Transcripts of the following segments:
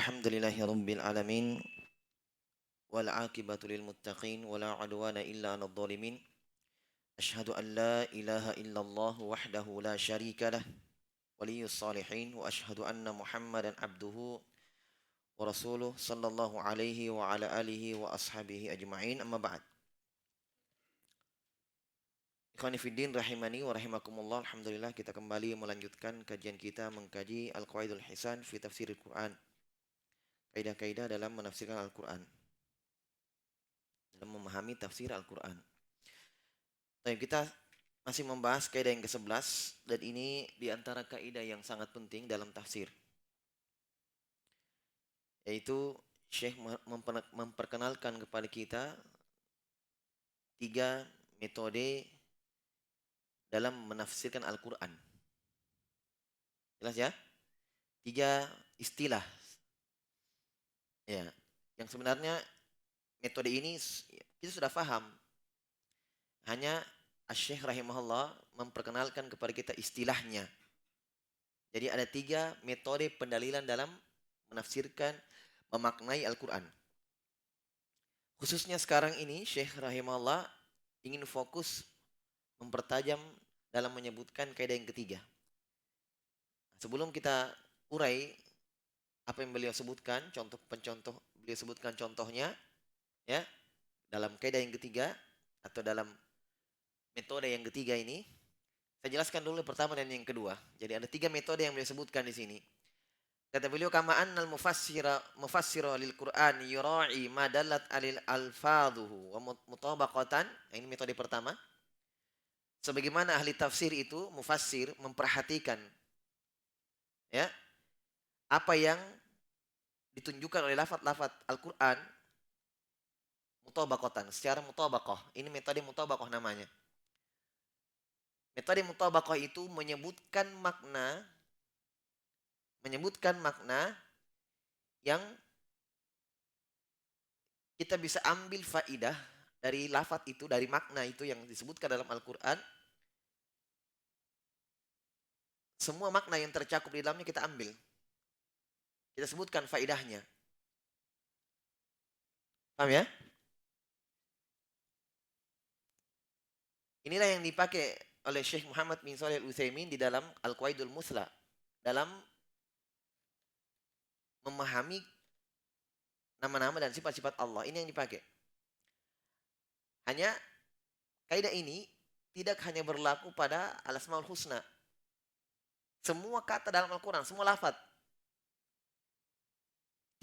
Alhamdulillahi Rabbil Alamin wal aqibatu lil muttaqin wala udwana illa 'alal zalimin. Asyhadu an la ilaha illallah wahdahu la syarika lah waliyyus salihin wa asyhadu anna Muhammadan abduhu wa rasuluh sallallahu alaihi wa ala alihi wa ashabihi ajma'in amma ba'd. Ikhwani fiddin rahimani wa rahimakumullah. Alhamdulillah kita kembali melanjutkan kajian kita mengkaji Al-Qawaidul Hisan fi Tafsiril Quran. Kaidah-kaidah dalam menafsirkan Al-Quran, dalam memahami tafsir Al-Quran. Baik, kita masih membahas kaidah yang ke-11 dan ini diantara kaidah yang sangat penting dalam tafsir. Yaitu Syekh memperkenalkan kepada kita 3 metode dalam menafsirkan Al-Quran. Jelas ya? 3 istilah. Ya, yang sebenarnya metode ini kita sudah paham. Hanya Asy-Syaikh rahimahullah memperkenalkan kepada kita istilahnya. Jadi ada 3 metode pendalilan dalam menafsirkan, memaknai Al-Quran. Khususnya sekarang ini Syekh rahimahullah ingin fokus mempertajam dalam menyebutkan kaidah yang ketiga. Sebelum kita urai apa yang beliau sebutkan, pencontoh beliau sebutkan contohnya, ya, dalam kaidah yang ketiga atau dalam metode yang ketiga ini, saya jelaskan dulu pertama dan yang kedua. Jadi ada 3 metode yang beliau sebutkan di sini. Kata beliau, kama annal mufassira lil Qur'an yura'i ma dallat alil alfadhuhu wa mutabaqatan. Ini metode pertama. Sebagaimana ahli tafsir itu, mufassir, memperhatikan ya apa yang ditunjukkan oleh lafaz-lafaz Al-Qur'an mutabaqatan, secara mutabaqah. Ini metode mutabaqah namanya. Metode mutabaqah itu menyebutkan makna yang kita bisa ambil faidah dari lafaz itu, dari makna itu yang disebutkan dalam Al-Quran. Semua makna yang tercakup di dalamnya kita ambil. Kita sebutkan faidahnya. Paham ya? Inilah yang dipakai oleh Syekh Muhammad bin Shalih Al-Utsaimin di dalam Al-Qawaidul Musla. Dalam memahami nama-nama dan sifat-sifat Allah. Ini yang dipakai. Hanya kaidah ini tidak hanya berlaku pada Al-Asmaul Husna. Semua kata dalam Al-Quran, semua lafaz.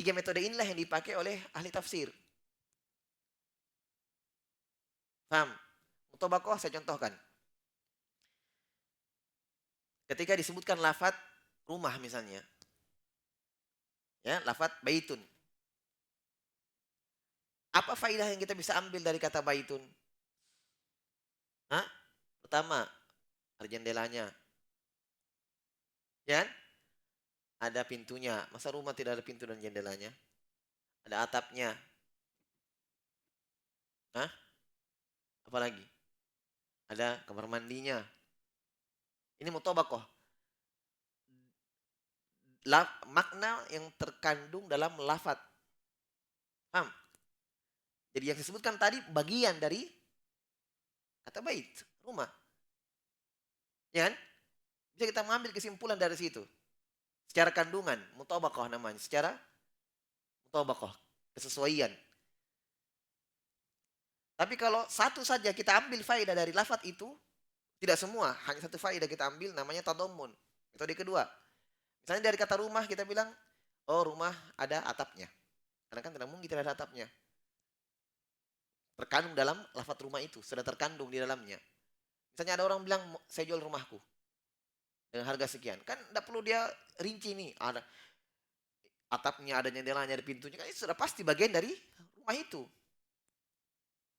3 metode inilah yang dipakai oleh ahli tafsir. Paham? Mutabaqah saya contohkan. Ketika disebutkan lafaz rumah misalnya. Ya, lafaz baitun. Apa faidah yang kita bisa ambil dari kata baitun? Hah? Pertama, ada jendelanya. Ya? Ada pintunya. Masa rumah tidak ada pintu dan jendelanya? Ada atapnya. Hah? Apalagi? Ada kamar mandinya. Ini mutabaqah. Makna yang terkandung dalam lafaz. Paham? Jadi yang disebutkan tadi bagian dari kata bait, rumah. Ya kan? Bisa kita mengambil kesimpulan dari situ. Secara kandungan, mutabaqah namanya. Secara mutabaqah, kesesuaian. Tapi kalau satu saja kita ambil faedah dari lafaz itu, tidak semua, hanya satu faedah kita ambil, namanya tadammun. Metode kedua. Misalnya dari kata rumah kita bilang, oh rumah ada atapnya. Karena kan tidak mungkin tidak ada atapnya. Terkandung dalam lafaz rumah itu, sudah terkandung di dalamnya. Misalnya ada orang bilang, saya jual rumahku dengan harga sekian. Kan tidak perlu dia rinci nih, ada atapnya, ada jendelanya, ada pintunya. Kan itu sudah pasti bagian dari rumah itu.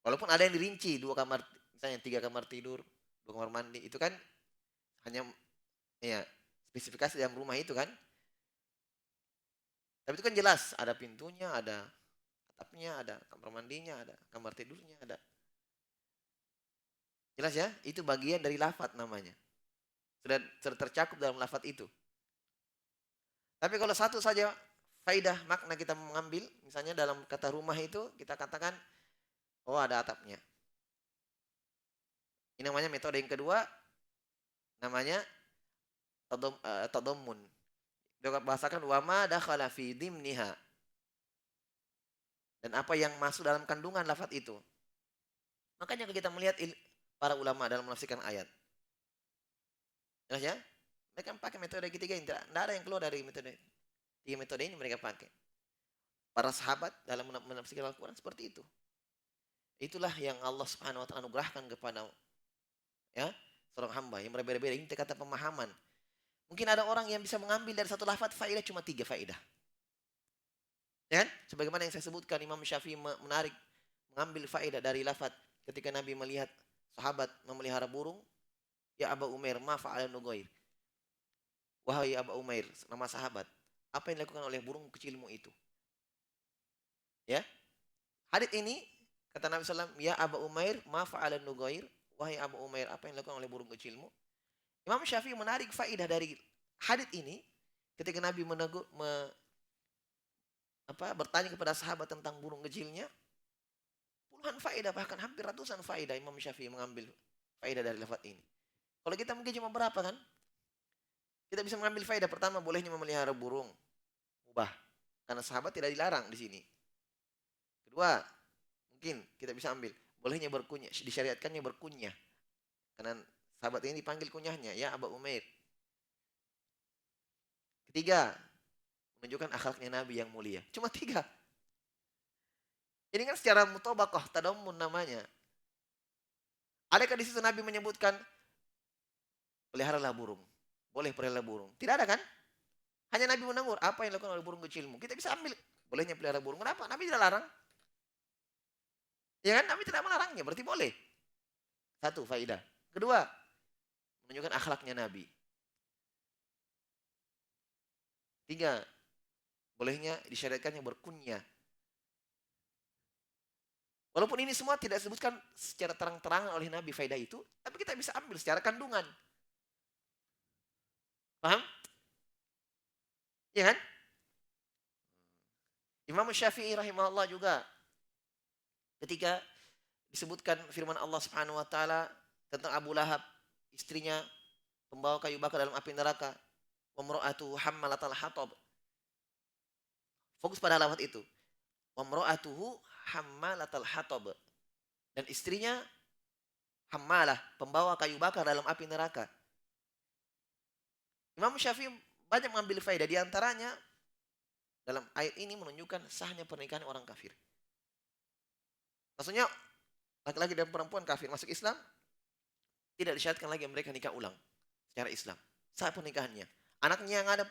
Walaupun ada yang dirinci, 2 kamar, misalnya 3 kamar tidur, 2 kamar mandi. Itu kan hanya ya spesifikasi dalam rumah itu kan. Tapi itu kan jelas, ada pintunya, ada atapnya, ada kamar mandinya, ada kamar tidurnya, ada. Jelas ya? Itu bagian dari lafaz namanya. Sudah tercakup dalam lafaz itu. Tapi kalau satu saja faidah makna kita mengambil, misalnya dalam kata rumah itu kita katakan, oh ada atapnya. Ini namanya metode yang kedua, namanya tadammun. Dia bahasakan wama dakhala fi dimniha. Dan apa yang masuk dalam kandungan lafaz itu. Makanya kita melihat para ulama dalam menafsirkan ayat. Jelas ya? Mereka pakai metode ketiga ini. Tidak ada yang keluar dari metode. Tiga metode ini mereka pakai. Para sahabat dalam menafsirkan Al-Quran seperti itu. Itulah yang Allah Subhanahu wa taala anugerahkan kepada ya seorang hamba yang berbeda-beda. Ini kata pemahaman. Mungkin ada orang yang bisa mengambil dari satu lafaz faedah cuma 3 faedah. Ya kan? Sebagaimana yang saya sebutkan, Imam Syafi'i menarik mengambil faedah dari lafaz ketika Nabi melihat sahabat memelihara burung, ya Aba Umair ma fa'ala nugair. Wahai Aba Umair, nama sahabat, apa yang dilakukan oleh burung kecilmu itu? Ya. Hadits ini kata Nabi SAW, ya Aba Umair ma fa'ala nugair. Wahai Aba Umair, apa yang dilakukan oleh burung kecilmu? Imam Syafi'i menarik faedah dari hadits ini ketika Nabi bertanya kepada sahabat tentang burung kecilnya, puluhan faedah, bahkan hampir ratusan faedah Imam Syafi'i mengambil faedah dari lafaz ini. Kalau kita mungkin cuma berapa kan? Kita bisa mengambil faedah. Pertama, bolehnya memelihara burung. Mubah. Karena sahabat tidak dilarang di sini. Kedua, mungkin kita bisa ambil. Bolehnya berkunyah. Disyariatkannya berkunyah. Karena sahabat ini dipanggil kunyahnya. Ya Aba Umair. Ketiga, menunjukkan akhlaknya Nabi yang mulia. Cuma 3. Ini kan secara mutobaqah, tadammun namanya. Adakah di situ Nabi menyebutkan, peliharalah burung. Boleh pelihara burung. Tidak ada kan? Hanya Nabi menegur, apa yang dilakukan oleh burung kecilmu? Kita bisa ambil, bolehnya pelihara burung. Kenapa? Nabi tidak larang. Ya kan? Nabi tidak melarangnya, berarti boleh. Satu, faidah. Kedua, menunjukkan akhlaknya Nabi. 3, bolehnya disyariatkannya berkunyah. Walaupun ini semua tidak disebutkan secara terang-terangan oleh Nabi faidah itu, tapi kita bisa ambil secara kandungan. Paham? Ya kan? Imam Syafi'i rahimahullah juga ketika disebutkan firman Allah Subhanahu wa taala tentang Abu Lahab, istrinya pembawa kayu bakar dalam api neraka, wa imra'atuhu hammalatal hatab. Fokus pada lafaz itu. Wa imra'atuhu hammalatal hatab. Dan istrinya hammalah, pembawa kayu bakar dalam api neraka. Imam Syafi'i banyak mengambil faedah, di antaranya dalam ayat ini menunjukkan sahnya pernikahan orang kafir. Maksudnya laki-laki dan perempuan kafir masuk Islam tidak disyaratkan lagi mereka nikah ulang secara Islam. Sah pernikahannya. Anaknya yang ada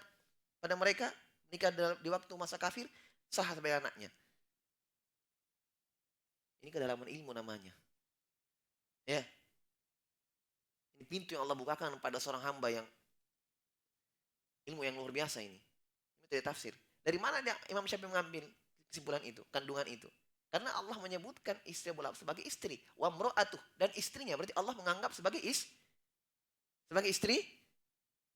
pada mereka nikah di waktu masa kafir sah sebagai anaknya. Ini kedalaman ilmu namanya. Ya. Ini pintu yang Allah bukakan pada seorang hamba yang ilmu yang luar biasa ini. Ini tidak tafsir. Dari mana dia, Imam Syafi'i mengambil kesimpulan itu, kandungan itu? Karena Allah menyebutkan istri Abu Lahab sebagai istri. Wa mro'atuh, dan istrinya. Berarti Allah menganggap sebagai istri.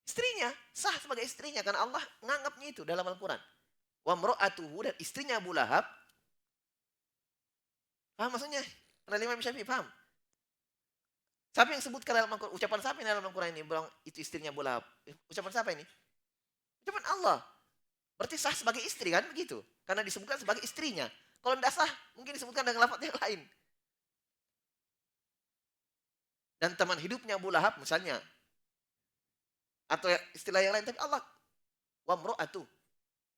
Istrinya. Sah sebagai istrinya. Karena Allah menganggapnya itu dalam Al-Quran. Wa mro'atuhu, dan istrinya Abu Lahab. Paham maksudnya? Karena Imam Syafi'i paham. Siapa yang sebutkan dalam Al-Quran? Ucapan siapa yang dalam Al-Quran ini? Bilang itu istrinya Abu Lahab. Ucapan siapa ini? Ucapan Allah. Berarti sah sebagai istri kan begitu. Karena disebutkan sebagai istrinya. Kalau tidak sah, mungkin disebutkan dengan lafaz yang lain. Dan teman hidupnya Abu Lahab misalnya. Atau istilah yang lain. Tapi Allah. Wa mro'atuh.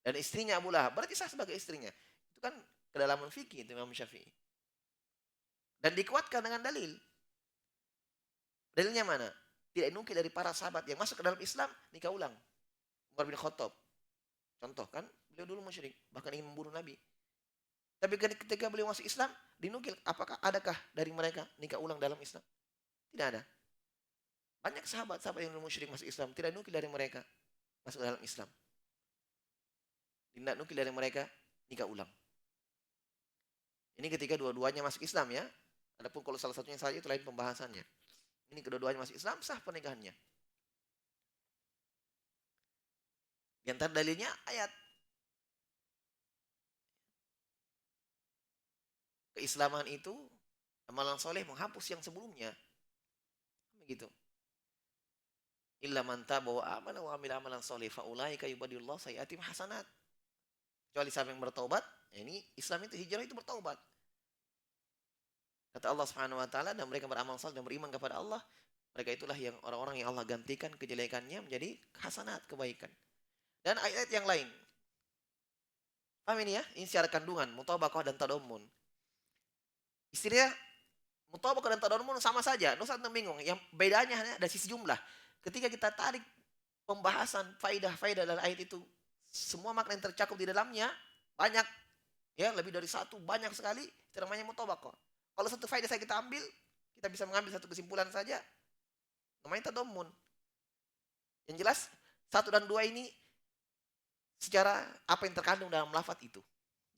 Dan istrinya Abu Lahab. Berarti sah sebagai istrinya. Itu kan kedalaman fikih itu Imam Syafi'i. Dan dikuatkan dengan dalil. Dalilnya mana? Tidak nukil dari para sahabat yang masuk ke dalam Islam, nikah ulang. Umar bin Khattab. Contoh kan, beliau dulu musyrik, bahkan ingin membunuh Nabi. Tapi ketika beliau masuk Islam, dinukil, adakah dari mereka nikah ulang dalam Islam? Tidak ada. Banyak sahabat-sahabat yang dulu musyrik masuk Islam, tidak nukil dari mereka masuk dalam Islam. Tidak nukil dari mereka nikah ulang. Ini ketika dua-duanya masuk Islam ya. Adapun kalau salah satunya saja itu lain pembahasannya. Ini kedua-duanya masuk Islam, sah pernikahannya. Di antara dalilnya ayat keislaman itu, amalan soleh menghapus yang sebelumnya. Begitu. Illa man taba wa amana wa amila amalan soleh fa ulaika yubadilullahu sayyi'atihim hasanat. Kecuali siapa yang bertobat, ini Islam itu hijrah itu bertobat. Kata Allah Subhanahu wa taala, dan mereka beramal saleh dan beriman kepada Allah, mereka itulah yang orang-orang yang Allah gantikan kejelekannya menjadi hasanat, kebaikan. Dan ayat yang lain. Paham ini ya? Ini secara kandungan, mutabaqah dan tadammun. Istilahnya mutabaqah dan tadammun sama saja. Nusa bingung. Yang bedanya hanya dari sisi jumlah. Ketika kita tarik pembahasan faidah-faidah dalam ayat itu, semua makna yang tercakup di dalamnya banyak, ya lebih dari satu, banyak sekali. Itu namanya mutabaqah. Kalau satu faidah saya kita ambil, kita bisa mengambil satu kesimpulan saja, namanya tadammun. Yang jelas satu dan dua ini secara apa yang terkandung dalam lafaz itu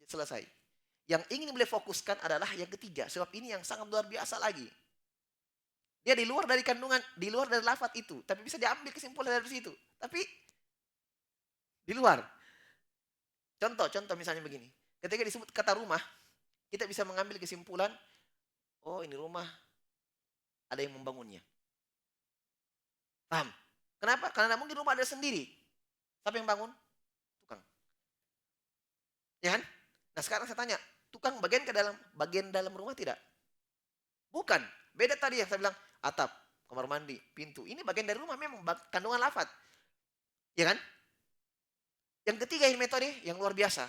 selesai. Yang ingin beliau fokuskan adalah yang ketiga, sebab ini yang sangat luar biasa lagi. Dia di luar dari kandungan, di luar dari lafaz itu, tapi bisa diambil kesimpulan dari situ. Tapi di luar. Contoh misalnya begini. Ketika disebut kata rumah, kita bisa mengambil kesimpulan, oh ini rumah ada yang membangunnya. Paham? Kenapa? Karena mungkin rumah ada sendiri. Siapa yang bangun? Tukang. Ya kan? Nah sekarang saya tanya, tukang bagian dalam rumah tidak? Bukan. Beda tadi yang saya bilang, atap, kamar mandi, pintu. Ini bagian dari rumah memang kandungan lafaz. Ya kan? Yang ketiga ini metode yang luar biasa.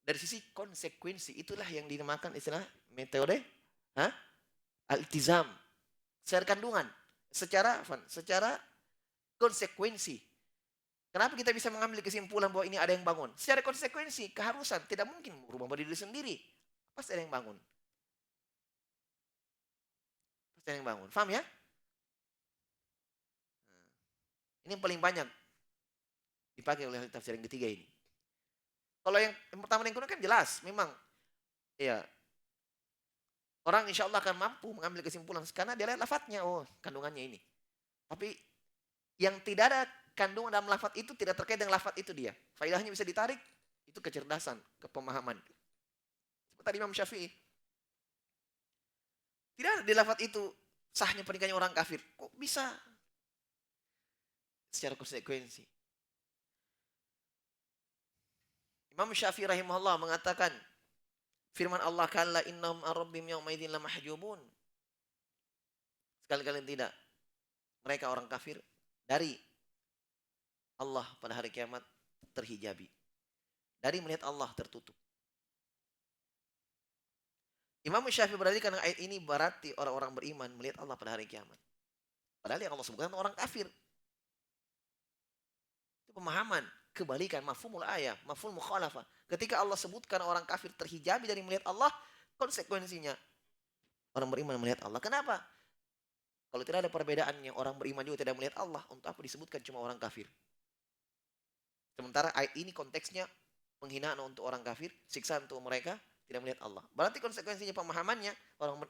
Dari sisi konsekuensi, itulah yang dinamakan istilah metode al-iltizam. Secara kandungan, secara konsekuensi. Kenapa kita bisa mengambil kesimpulan bahwa ini ada yang bangun? Secara konsekuensi, keharusan. Tidak mungkin rumah berdiri sendiri. Pasti ada yang bangun. Pasti ada yang bangun. Faham ya? Ini yang paling banyak dipakai oleh tafsir yang ketiga ini. Kalau yang pertama yang kedua kan jelas, memang ya orang insya Allah akan mampu mengambil kesimpulan karena dia lihat lafadznya, oh kandungannya ini. Tapi yang tidak ada kandungan dalam lafadz itu tidak terkait dengan lafadz itu dia. Faedahnya bisa ditarik, itu kecerdasan, kepemahaman. Seperti Imam Syafi'i. Tidak ada di lafadz itu sahnya pernikahannya orang kafir. Kok bisa? Secara konsekuensi. Imam Syafi'i rahimahullah mengatakan, firman Allah, kalla innahum ar-rabbihim yawma idzin lamahjubun. Sekali-kali tidak. Mereka orang kafir dari Allah pada hari kiamat terhijabi. Dari melihat Allah tertutup. Imam Syafi'i berdalilkan ayat ini berarti orang-orang beriman melihat Allah pada hari kiamat. Padahal yang Allah sebutkan orang kafir. Itu pemahaman. Kebalikan, mafhumul ayah, mafhumul mukhalafah. Ketika Allah sebutkan orang kafir terhijabi dari melihat Allah, konsekuensinya orang beriman melihat Allah. Kenapa? Kalau tidak ada perbedaannya, orang beriman juga tidak melihat Allah, untuk apa disebutkan cuma orang kafir? Sementara ayat ini konteksnya penghinaan untuk orang kafir, siksaan untuk mereka tidak melihat Allah. Berarti konsekuensinya pemahamannya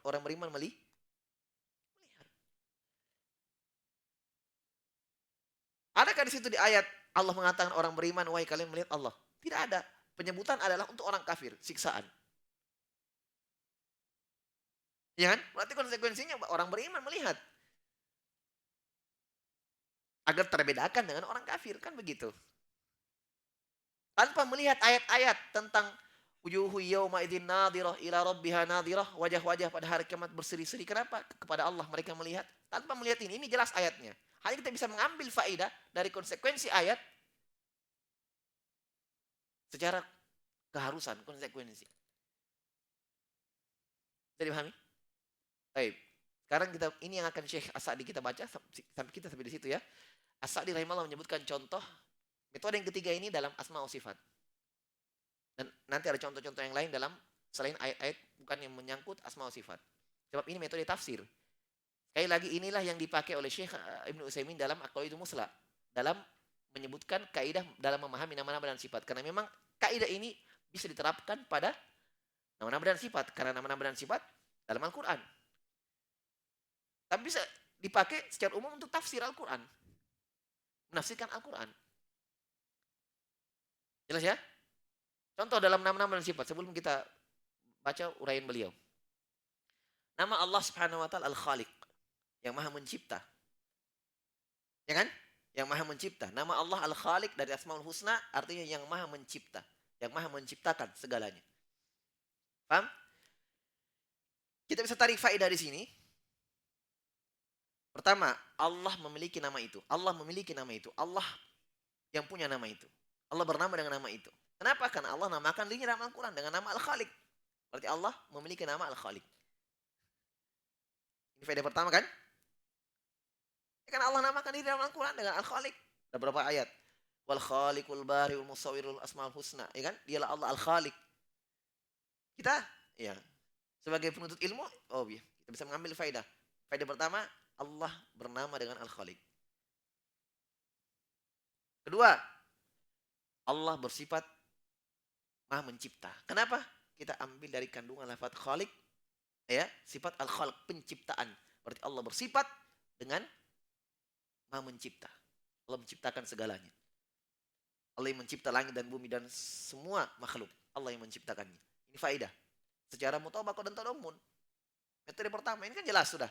orang beriman melihat. Adakah di situ di ayat Allah mengatakan orang beriman, wahai kalian melihat Allah? Tidak ada. Penyebutan adalah untuk orang kafir, siksaan. Ya kan? Berarti konsekuensinya orang beriman melihat. Agar terbedakan dengan orang kafir, kan begitu. Tanpa melihat ayat-ayat tentang wujuhu yawma idzin nadhirah ila rabbiha nadhirah, wajah-wajah pada hari kiamat berseri-seri. Kenapa? Kepada Allah mereka melihat. Tanpa melihat ini jelas ayatnya. Hanya kita bisa mengambil faedah dari konsekuensi ayat secara keharusan, konsekuensi. Bisa dipahami? Baik. Sekarang ini yang akan Syekh As-Sa'di kita baca sampai di situ ya. As-Sa'di rahimahullah menyebutkan contoh metode yang ketiga ini dalam asma wa sifat. Dan nanti ada contoh-contoh yang lain dalam selain ayat-ayat bukan yang menyangkut asma wa sifat. Sebab ini metode tafsir. Sekali lagi inilah yang dipakai oleh Syekh Ibnu Utsaimin dalam Aqwaidul Musla dalam menyebutkan kaidah dalam memahami nama-nama dan sifat. Karena memang kaidah ini bisa diterapkan pada nama-nama dan sifat karena nama-nama dan sifat dalam Al-Qur'an. Tapi bisa dipakai secara umum untuk tafsir Al-Qur'an. Menafsirkan Al-Qur'an. Jelas ya? Contoh dalam nama-nama dan sifat sebelum kita baca uraian beliau. Nama Allah Subhanahu wa taala Al-Khaliq, yang Maha Mencipta. Ya kan? Yang Maha Mencipta. Nama Allah Al-Khaliq dari Asmaul Husna artinya yang Maha Mencipta, yang Maha menciptakan segalanya. Paham? Kita bisa tarik faedah di sini. Pertama, Allah memiliki nama itu. Allah memiliki nama itu. Allah yang punya nama itu. Allah bernama dengan nama itu. Kenapa? Karena Allah namakan dirinya dalam Al-Quran dengan nama Al-Khaliq. Berarti Allah memiliki nama Al-Khaliq. Ini faedah pertama kan? Ya kan Allah namakan diri dalam Al-Quran dengan Al-Khaliq. Ada berapa ayat? Wal khaliqul bari'ul musawwirul asmaul husna. Ya kan? Dialah Allah Al-Khaliq. Kita, ya, sebagai penuntut ilmu, oh iya, kita bisa mengambil faedah. Faedah pertama, Allah bernama dengan Al-Khaliq. Kedua, Allah bersifat Maha Mencipta. Kenapa? Kita ambil dari kandungan lafaz Khaliq, ya, sifat Al-Khalq, penciptaan. Berarti Allah bersifat dengan Maha Mencipta. Allah menciptakan segalanya. Allah yang mencipta langit dan bumi dan semua makhluk. Allah yang menciptakannya. Ini faedah. Secara mutabaqah dan tadamun. Metode pertama ini kan jelas sudah.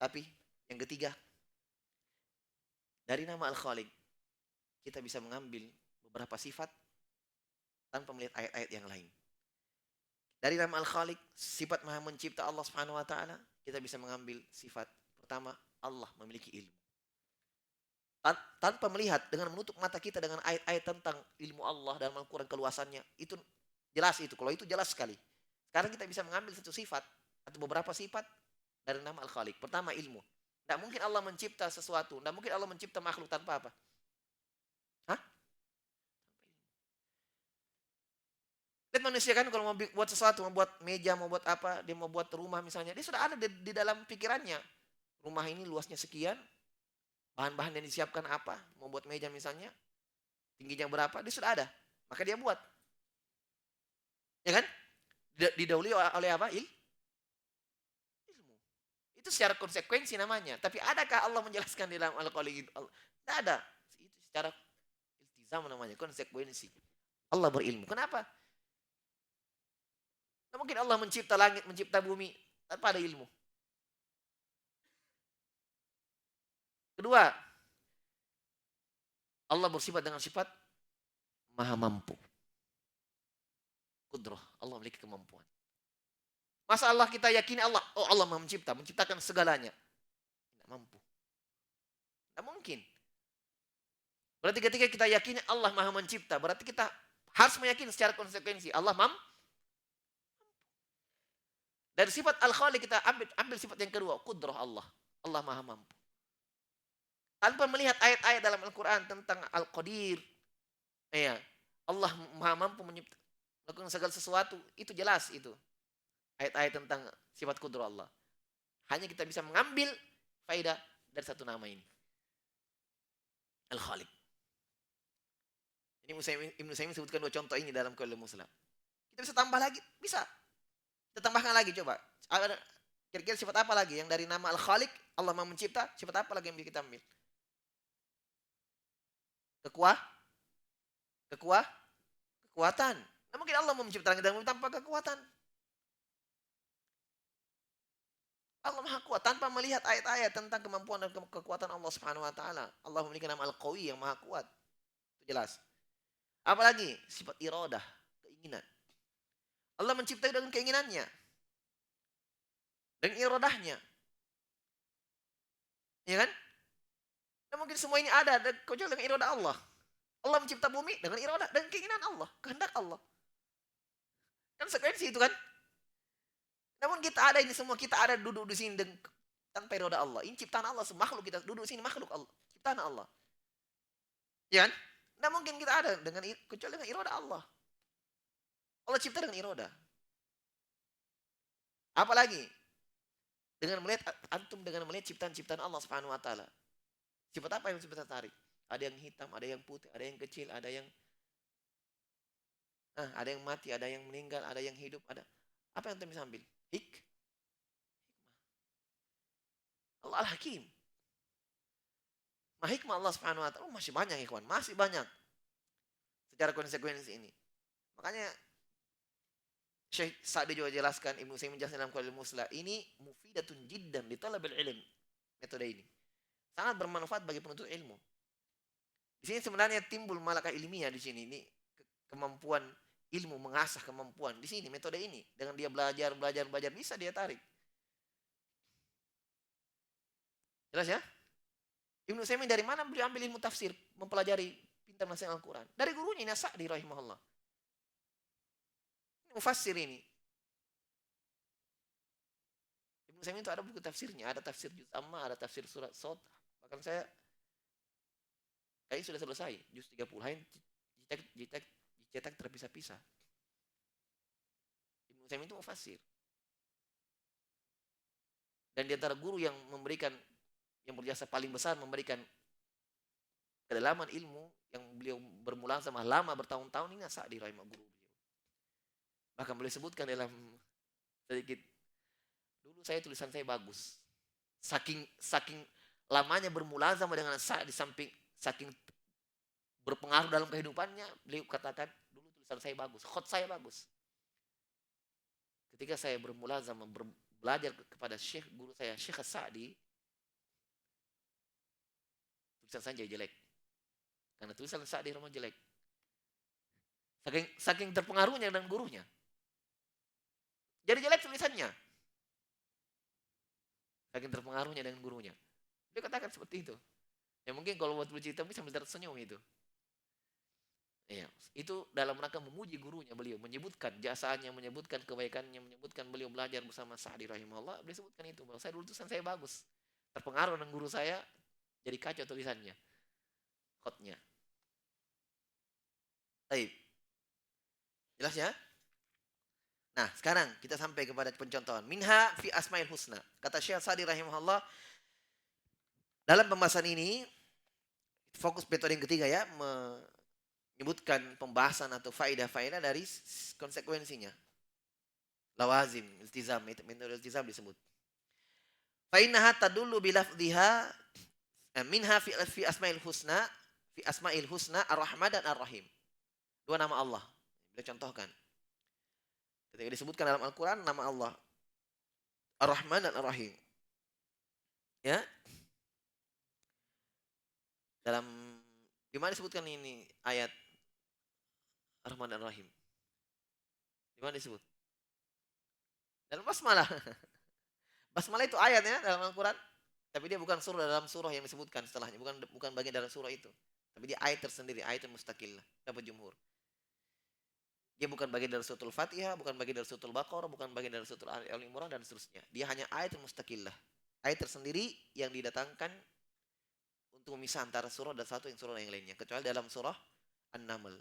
Tapi yang ketiga, dari nama Al-Khaliq kita bisa mengambil beberapa sifat tanpa melihat ayat-ayat yang lain. Dari nama Al-Khaliq, sifat Maha Mencipta Allah Subhanahu wa taala, kita bisa mengambil sifat pertama, Allah memiliki ilmu. Tanpa melihat, dengan menutup mata kita dengan ayat-ayat tentang ilmu Allah dalam Al-Quran keluasannya, itu jelas itu. Kalau itu jelas sekali. Sekarang kita bisa mengambil satu sifat atau beberapa sifat dari nama Al-Khaliq. Pertama, ilmu. Tidak mungkin Allah mencipta sesuatu. Tidak mungkin Allah mencipta makhluk tanpa apa? Hah? Lihat manusia kan kalau mau buat sesuatu, mau buat meja, mau buat apa, dia mau buat rumah misalnya, dia sudah ada di dalam pikirannya. Rumah ini luasnya sekian, bahan-bahan yang disiapkan apa, mau buat meja misalnya, tingginya berapa, dia sudah ada. Maka dia buat. Ya kan? Didahului oleh apa? Ilmu. Itu secara konsekuensi namanya. Tapi adakah Allah menjelaskan di dalam Al-Qur'an? Tidak ada. Itu secara iltizam namanya, konsekuensi. Allah berilmu. Kenapa? Tidak mungkin Allah mencipta langit, mencipta bumi tanpa ada ilmu. Kedua, Allah bersifat dengan sifat Maha Mampu. Kudrah, Allah memiliki kemampuan. Masa Allah kita yakini Allah, oh Allah Maha Mencipta, menciptakan segalanya. Tidak mampu. Tidak mungkin. Berarti ketika kita yakini Allah Maha Mencipta, berarti kita harus meyakini secara konsekuensi Allah mampu. Dari sifat Al-Khaliq kita ambil sifat yang kedua, kudrah Allah. Allah Maha Mampu. Tanpa melihat ayat-ayat dalam Al-Quran tentang Al-Qadir, ya, Allah Maha Mampu melakukan segala sesuatu, itu jelas itu. Ayat-ayat tentang sifat kudrah Allah. Hanya kita bisa mengambil faedah dari satu nama ini. Al-Khaliq. Ini Ibnu Utsaimin sebutkan dua contoh ini dalam Qaulul Muslim. Kita bisa tambah lagi, bisa. Kita tambahkan lagi coba. Kira-kira sifat apa lagi yang dari nama Al-Khaliq, Allah Maha Mencipta, sifat apa lagi yang bisa kita ambil? Kekuatan. Nah, mungkin Allah mau menciptakan kita tanpa kekuatan. Allah Maha Kuat tanpa melihat ayat-ayat tentang kemampuan dan kekuatan Allah Subhanahu wa taala. Allah memiliki nama Al-Qawi yang Maha Kuat. Itu jelas. Apalagi sifat iradah, keinginan. Allah menciptai dengan keinginannya. Dengan iradahnya. Ya kan? Dan mungkin semua ini ada kecuali dengan iradah Allah. Allah mencipta bumi dengan iradah dan keinginan Allah, kehendak Allah. Kan sekuensi itu kan? Namun kita ada ini semua, kita ada duduk di sini tanpa iradah Allah. Ini ciptaan Allah, makhluk kita duduk di sini makhluk Allah, ciptaan Allah. Ya kan? Nah mungkin kita ada kecuali dengan iradah Allah. Allah cipta dengan iradah. Apalagi dengan melihat ciptaan-ciptaan Allah Subhanahu wa taala. Sifat apa yang bisa tarik? Ada yang hitam, ada yang putih, ada yang kecil, ada yang mati, ada yang meninggal, ada yang hidup, ada. Apa yang kita bisa ambil? Hikmah. Allah Al-Hakim. Hikmah Allah Subhanahu wa taala masih banyak ikhwan, masih banyak. Secara konsekuensi ini. Makanya Syekh Sa'di juga jelaskan, Ibnu Utsaimin menjelaskan dalam Qaulul Muslah, ini mufidatun jiddan li talabil ilm. Metode ini sangat bermanfaat bagi penuntut ilmu. Di sini sebenarnya timbul malakah ilmiah di sini. Ini kemampuan ilmu, mengasah kemampuan. Di sini metode ini dengan dia belajar bisa dia tarik. Jelas ya? Ibnu Utsaimin dari mana beliau ambil ilmu tafsir, mempelajari pintar menafsir Al-Qur'an? Dari gurunya Ina Sa'di rahimahullah. Mufassir ini. Ibnu Utsaimin itu ada buku tafsirnya, ada tafsir juz amma, ada tafsir surat Shad. Bahkan saya kayaknya sudah selesai, juz 30 lain dicetak terpisah-pisah. Ibnu Utsaimin itu mufassir. Dan di antara guru yang memberikan, yang berjasa paling besar memberikan kedalaman ilmu yang beliau bermula sama lama bertahun-tahun ini Sa'di rahimah guru beliau. Bahkan beliau sebutkan dalam sedikit, dulu tulisan saya bagus. Saking lamanya bermula sama dengan Sa'di, saking berpengaruh dalam kehidupannya, beliau katakan dulu tulisan saya bagus, khot saya bagus. Ketika saya bermula sama belajar kepada Syekh guru saya, Syekh Sa'di, tulisan saya jelek. Karena tulisan Sa'di memang jelek. Saking terpengaruhnya dengan gurunya. Jadi jelek tulisannya. Saking terpengaruhnya dengan gurunya. Dia katakan seperti itu. Ya mungkin kalau buat bercerita bisa tersenyum itu. Ya, itu dalam rangka memuji gurunya beliau, menyebutkan jasanya, menyebutkan kebaikannya, menyebutkan beliau belajar bersama Sa'di rahimahullah, beliau sebutkan itu bahwa saya dulu tulisan saya bagus. Terpengaruh dengan guru saya, jadi kacau tulisannya. Khotnya. Baik. Jelas ya? Nah, sekarang kita sampai kepada pencontohan. Minha fi asma'il husna. Kata Syekh Sa'di rahimahullah, dalam pembahasan ini fokus metode yang ketiga ya, menyebutkan pembahasan atau faedah-faedah dari konsekuensinya. Lawazim, iltizam, metode iltizam disebut. Fa innaha tadullu bi lafdhiha minha fi asma'il husna ar-rahman dan ar-rahim. Dua nama Allah. Kita contohkan. Ketika disebutkan dalam Al-Quran nama Allah Ar-Rahman dan Ar-Rahim. Ya. Dalam di mana disebutkan ini ayat Ar-Rahman dan Ar-Rahim? Di mana disebut? Dalam basmalah. Basmalah itu ayat ya dalam Al-Quran. Tapi dia bukan dalam surah yang disebutkan setelahnya. Bukan bagian dalam surah itu. Tapi dia ayat tersendiri, ayat yang mustaqillah. Dapat jumhur. Dia bukan bagian dari suratul Fatihah, bukan bagian dari suratul Baqarah, bukan bagian dari suratul Al-Imran dan seterusnya. Dia hanya ayat yang mustaqillah. Ayat tersendiri yang didatangkan untuk memisah antara surah dan satu yang surah yang lainnya. Kecuali dalam surah An-Naml.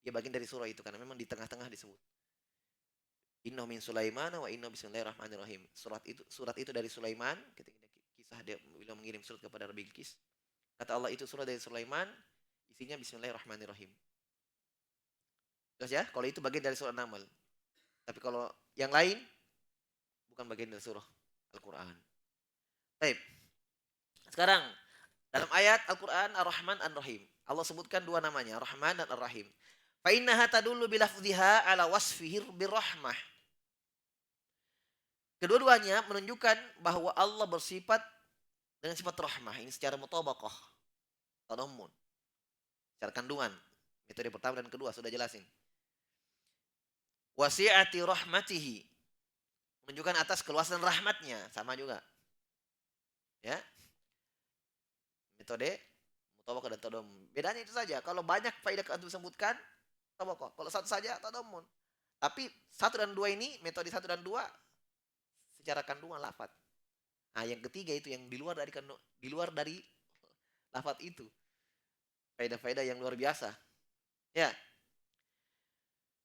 Dia bagian dari surah itu karena memang di tengah-tengah disebut. Inna min Sulaiman wa inna bismillahirrahmanirrahim. Surat itu dari Sulaiman, ketika kisah dia beliau mengirim surat kepada Bilqis. Kata Allah itu surah dari Sulaiman, isinya bismillahirrahmanirrahim. Jelas ya? Kalau itu bagian dari surah An-Naml. Tapi kalau yang lain bukan bagian dari surah Al-Quran. Baik. Sekarang dalam ayat Al-Quran Ar-Rahman Ar-Rahim. Allah sebutkan dua namanya, Ar-Rahman dan Ar-Rahim. Fa innaha tadullu bi lafdhiha ala wasfihi birrahmah. Kedua-duanya menunjukkan bahwa Allah bersifat dengan sifat rahmah. Ini secara mutabaqah. Tadammun. Secara kandungan. Metode pertama dan kedua sudah jelasin. Wasi'ati rahmatihi. Menunjukkan atas keluasan rahmatnya. Sama juga. Ya. Metode mutabaqah dan tadammun. Bedanya itu saja. Kalau banyak faedah yang disebutkan, mutabaqah. Kalau satu saja, tadammun. Tapi satu dan dua ini, metode satu dan dua, secara kandungan lafaz. Nah, yang ketiga itu yang di luar dari lafaz itu. Faedah-faedah yang luar biasa. Ya.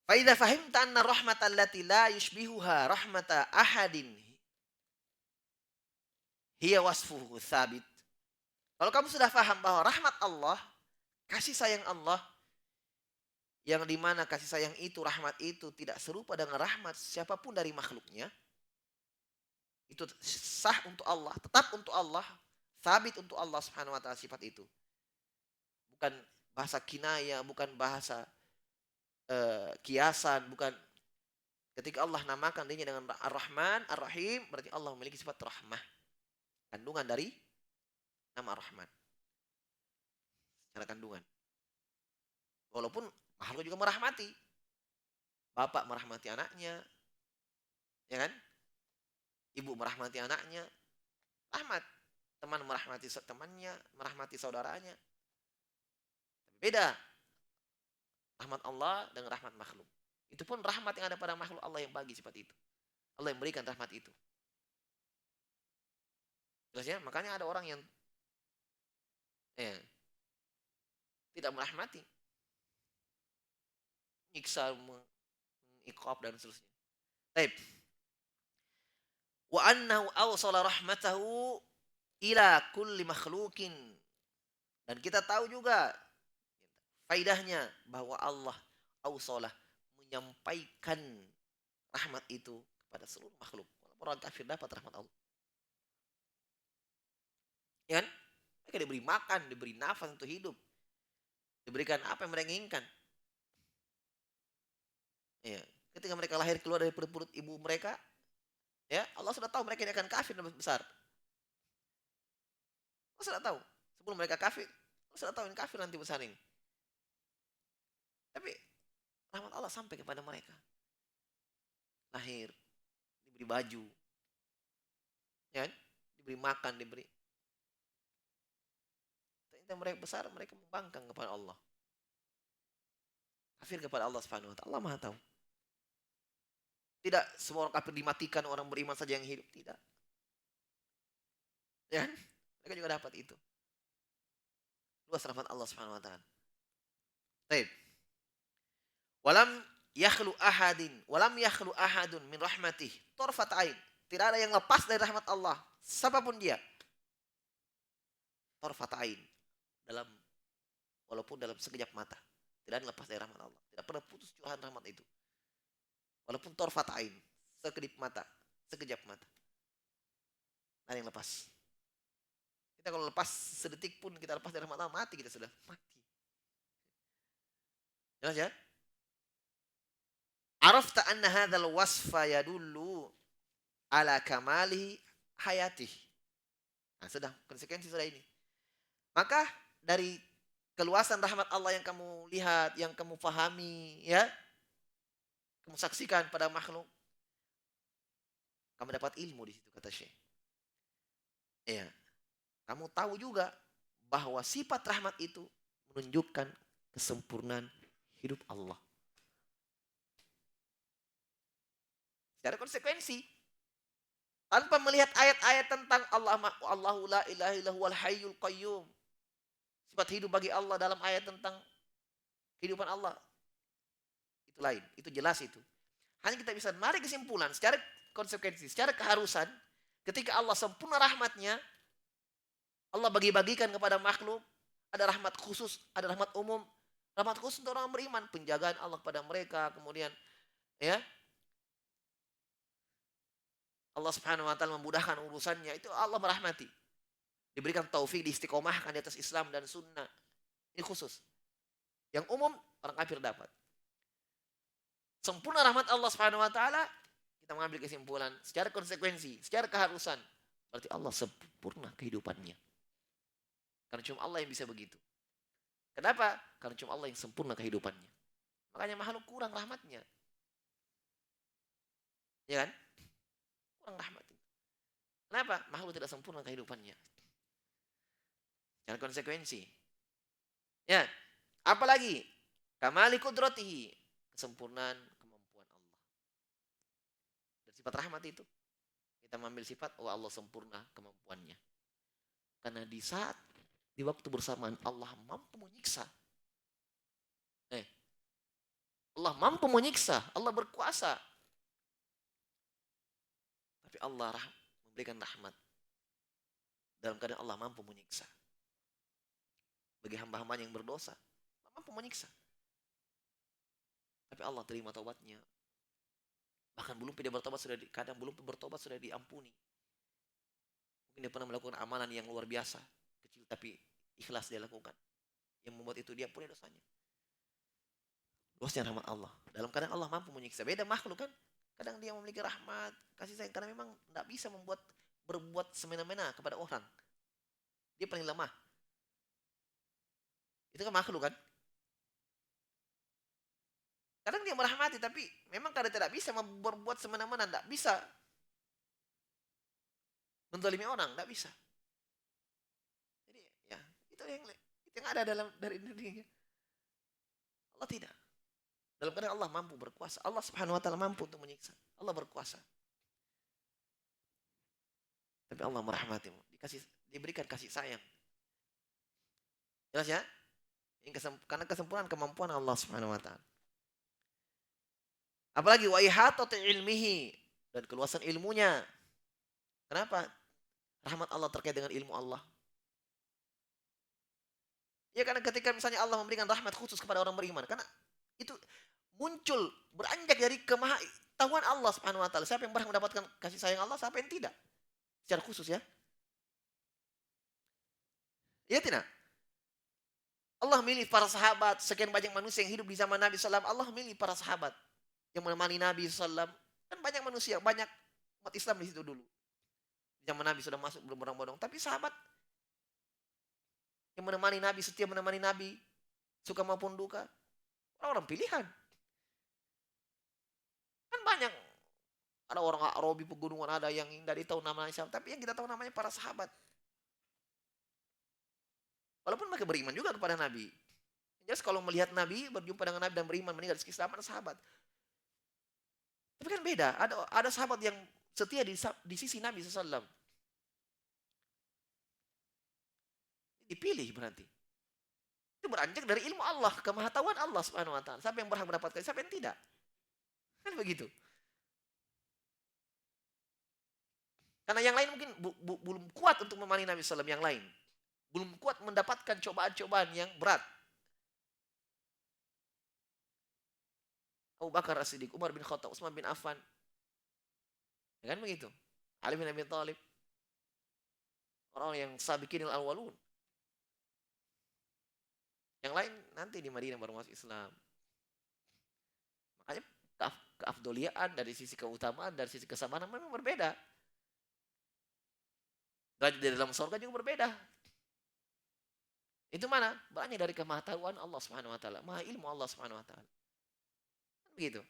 Fa idza fahimta anna rahmatal lati la yushbihuha rahmata ahadin hiya wasfuhu tsabit. Kalau kamu sudah paham bahwa rahmat Allah, kasih sayang Allah, yang dimana kasih sayang itu, rahmat itu tidak serupa dengan rahmat siapapun dari makhluknya, itu sah untuk Allah, tetap untuk Allah, sabit untuk Allah subhanahu wa ta'ala sifat itu. Bukan bahasa kinaya, bukan bahasa kiasan, bukan. Ketika Allah namakan dirinya dengan Ar-Rahman, Ar-Rahim, berarti Allah memiliki sifat rahmah. Kandungan dari nama Ar-Rahman. Secara kandungan. Walaupun makhluk juga merahmati. Bapak merahmati anaknya, ya kan? Ibu merahmati anaknya, rahmat. Teman merahmati temannya, merahmati saudaranya. Beda rahmat Allah dengan rahmat makhluk. Itu pun rahmat yang ada pada makhluk, Allah yang bagi sifat itu. Allah yang berikan rahmat itu. Jelas ya? Makanya ada orang yang tidak merahmati, nyiksa, mengiqab dan seterusnya. Baik. Wa annahu awsala rahmatahu ila kulli makhlukin. Dan kita tahu juga faidahnya bahwa Allah awsalah menyampaikan rahmat itu kepada seluruh makhluk. Walaupun orang kafir dapat rahmat Allah. Ya kan? Mereka diberi makan, diberi nafas untuk hidup. Diberikan apa yang mereka inginkan. Ya. Ketika mereka lahir keluar dari perut ibu mereka, ya Allah sudah tahu mereka ini akan kafir dan besar. Allah sudah tahu. Sebelum mereka kafir, Allah sudah tahu ini kafir nanti besar ini. Tapi rahmat Allah sampai kepada mereka. Lahir, diberi baju, ya kan? Diberi makan, diberi. Ternyata mereka besar, mereka membangkang kepada Allah. Kafir kepada Allah Subhanahu wa taala. Allah Maha tahu. Tidak semua orang kafir dimatikan, orang beriman saja yang hidup, tidak. Ya kan? Mereka juga dapat itu. Luas rahmat Allah Subhanahu wa taala. Baik. Walam yakhlu ahadun min rahmatih tarfat ain. Tidak ada yang lepas dari rahmat Allah, siapapun dia. Tarfat ain, walaupun dalam sekejap mata. Tidak ada yang lepas dari rahmat Allah. Tidak pernah putus curahan rahmat itu. Walaupun tarfat ain, sekedip mata, sekejap mata. Tidak ada yang lepas. Kita kalau lepas sedetik pun kita lepas dari rahmat Allah, mati kita sudah. Mati. Jelas ya? Arafta anna hadzal wasfa yadullu ala kamali hayatih. Nah, sudah, konsekuensi sudah ini. Maka dari keluasan rahmat Allah yang kamu lihat, yang kamu pahami, ya, kamu saksikan pada makhluk, kamu dapat ilmu di situ, kata Syekh. Ya, kamu tahu juga bahwa sifat rahmat itu menunjukkan kesempurnaan hidup Allah. Secara konsekuensi, tanpa melihat ayat-ayat tentang Allahu la ilaha illa huwal hayyul qayyum. Sifat hidup bagi Allah dalam ayat tentang kehidupan Allah. Itu lain, itu jelas itu. Hanya kita bisa menarik kesimpulan secara konsekuensi, secara keharusan, ketika Allah sempurna rahmatnya, Allah bagi-bagikan kepada makhluk, ada rahmat khusus, ada rahmat umum. Rahmat khusus untuk orang beriman, penjagaan Allah kepada mereka, kemudian ya, Allah Subhanahu wa taala memudahkan urusannya, itu Allah merahmati. Diberikan taufik, diistiqomahkan di atas Islam dan sunnah. Ini khusus. Yang umum orang kafir dapat. Sempurna rahmat Allah Subhanahu wa taala, kita mengambil kesimpulan secara konsekuensi, secara keharusan, berarti Allah sempurna kehidupannya. Karena cuma Allah yang bisa begitu. Kenapa? Karena cuma Allah yang sempurna kehidupannya. Makanya makhluk kurang rahmatnya. Ya kan? Kurang rahmatnya. Kenapa? Makhluk tidak sempurna kehidupannya. Secara konsekuensi. Ya, apalagi kamali qudratihi, kesempurnaan kemampuan Allah. Dan sifat rahmat itu kita mengambil sifat Allah sempurna kemampuannya. Karena di waktu bersamaan Allah mampu menyiksa. Allah mampu menyiksa, Allah berkuasa. Tapi Allah memberikan rahmat. Dalam keadaan Allah mampu menyiksa. Bagi hamba-hamba yang berdosa, Allah mampu menyiksa. Tapi Allah terima taubatnya. Bahkan kadang belum bertobat sudah diampuni. Mungkin dia pernah melakukan amalan yang luar biasa, kecil tapi ikhlas dia lakukan. Yang membuat itu dia ampuni dosanya. Luasnya rahmat Allah. Dalam keadaan Allah mampu menyiksa. Beda makhluk kan. Kadang dia memiliki rahmat, kasih sayang. Karena memang tidak bisa berbuat semena-mena kepada orang. Dia paling lemah. Itu kan makhluk kan. Kadang dia merahmati, tapi memang kadang tidak bisa berbuat semena-mena. Tidak bisa menzalimi orang. Tidak bisa. Jadi ya, itu yang ada dari dirinya. Allah tidak. Dalam keadaan Allah mampu berkuasa. Allah subhanahu wa ta'ala mampu untuk menyiksa. Allah berkuasa. Tapi Allah merahmatimu. Diberikan kasih sayang. Jelas ya? Karena kesempurnaan kemampuan Allah subhanahu wa ta'ala. Apalagi wa ihatati ilmihi. Dan keluasan ilmunya. Kenapa? Rahmat Allah terkait dengan ilmu Allah. Ya karena ketika misalnya Allah memberikan rahmat khusus kepada orang beriman. Karena itu muncul, beranjak dari kemahatauan Allah subhanahu wa ta'ala. Siapa yang berhak mendapatkan kasih sayang Allah, siapa yang tidak. Secara khusus ya. Iya tidak? Allah milih para sahabat, sekian banyak manusia yang hidup di zaman Nabi SAW. Allah milih para sahabat yang menemani Nabi SAW. Kan banyak manusia, banyak umat Islam di situ dulu. Di zaman Nabi sudah masuk belum bodong-bodong. Tapi sahabat yang menemani Nabi, setia menemani Nabi, suka maupun duka, orang-orang pilihan. Kan banyak. Ada orang Arabi pegunungan, ada yang dari tahu namanya siapa. Tapi yang kita tahu namanya para sahabat. Walaupun mereka beriman juga kepada Nabi. Jelas kalau melihat Nabi, berjumpa dengan Nabi dan beriman, meninggal di sisi ada sahabat. Tapi kan beda. Ada sahabat yang setia di sisi Nabi SAW. Dipilih berarti. Itu beranjak dari ilmu Allah, kemahatauan Allah subhanahu wa ta'ala. Siapa yang berhak mendapatkan, siapa yang tidak. Kan begitu. Karena yang lain mungkin belum kuat untuk memahami Nabi SAW yang lain. Belum kuat mendapatkan cobaan-cobaan yang berat. Abu Bakar As-Siddiq, Umar bin Khattab, Utsman bin Affan. Ya kan begitu. Ali bin Abi Thalib. Orang yang sabiqin al-awwalun. Yang lain nanti di Madinah baru masuk Islam. Makanya keafdoliaan dari sisi keutamaan, dari sisi kesamaan memang berbeda. Derajat di dalam surga juga berbeda. Itu mana? Banyak dari kemahatauan Allah Subhanahu wa taala, maha ilmu Allah Subhanahu wa taala. Begitu.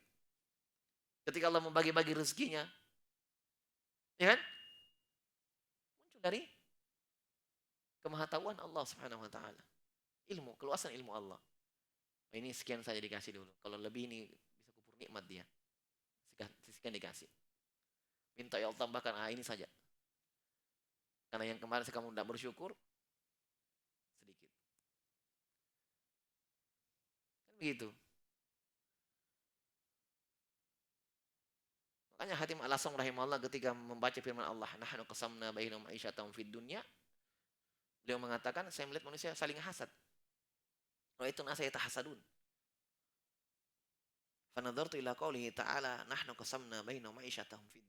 Ketika Allah membagi-bagi rezekinya, ya kan? Muncul dari kemahatauan Allah Subhanahu wa taala. Ilmu, keluasan ilmu Allah. Ini sekian saja dikasih dulu. Kalau lebih ini bisa kupur nikmat dia. Sekian dikasih. Minta ya Allah tambahkan, ini saja. Karena yang kemarin kamu tidak bersyukur, sedikit. Kan begitu. Makanya Hatim Al-Asam rahimahullah ketika membaca firman Allah, nahnu qasamna bainahum ma'isyatahum fid dunya, beliau mengatakan, saya melihat manusia saling hasad. Wa itu nasa yatahasadun. Fa nadartu ila qoulihi ta'ala, nahnu qasamna bainahum ma'isyatahum fid dunya.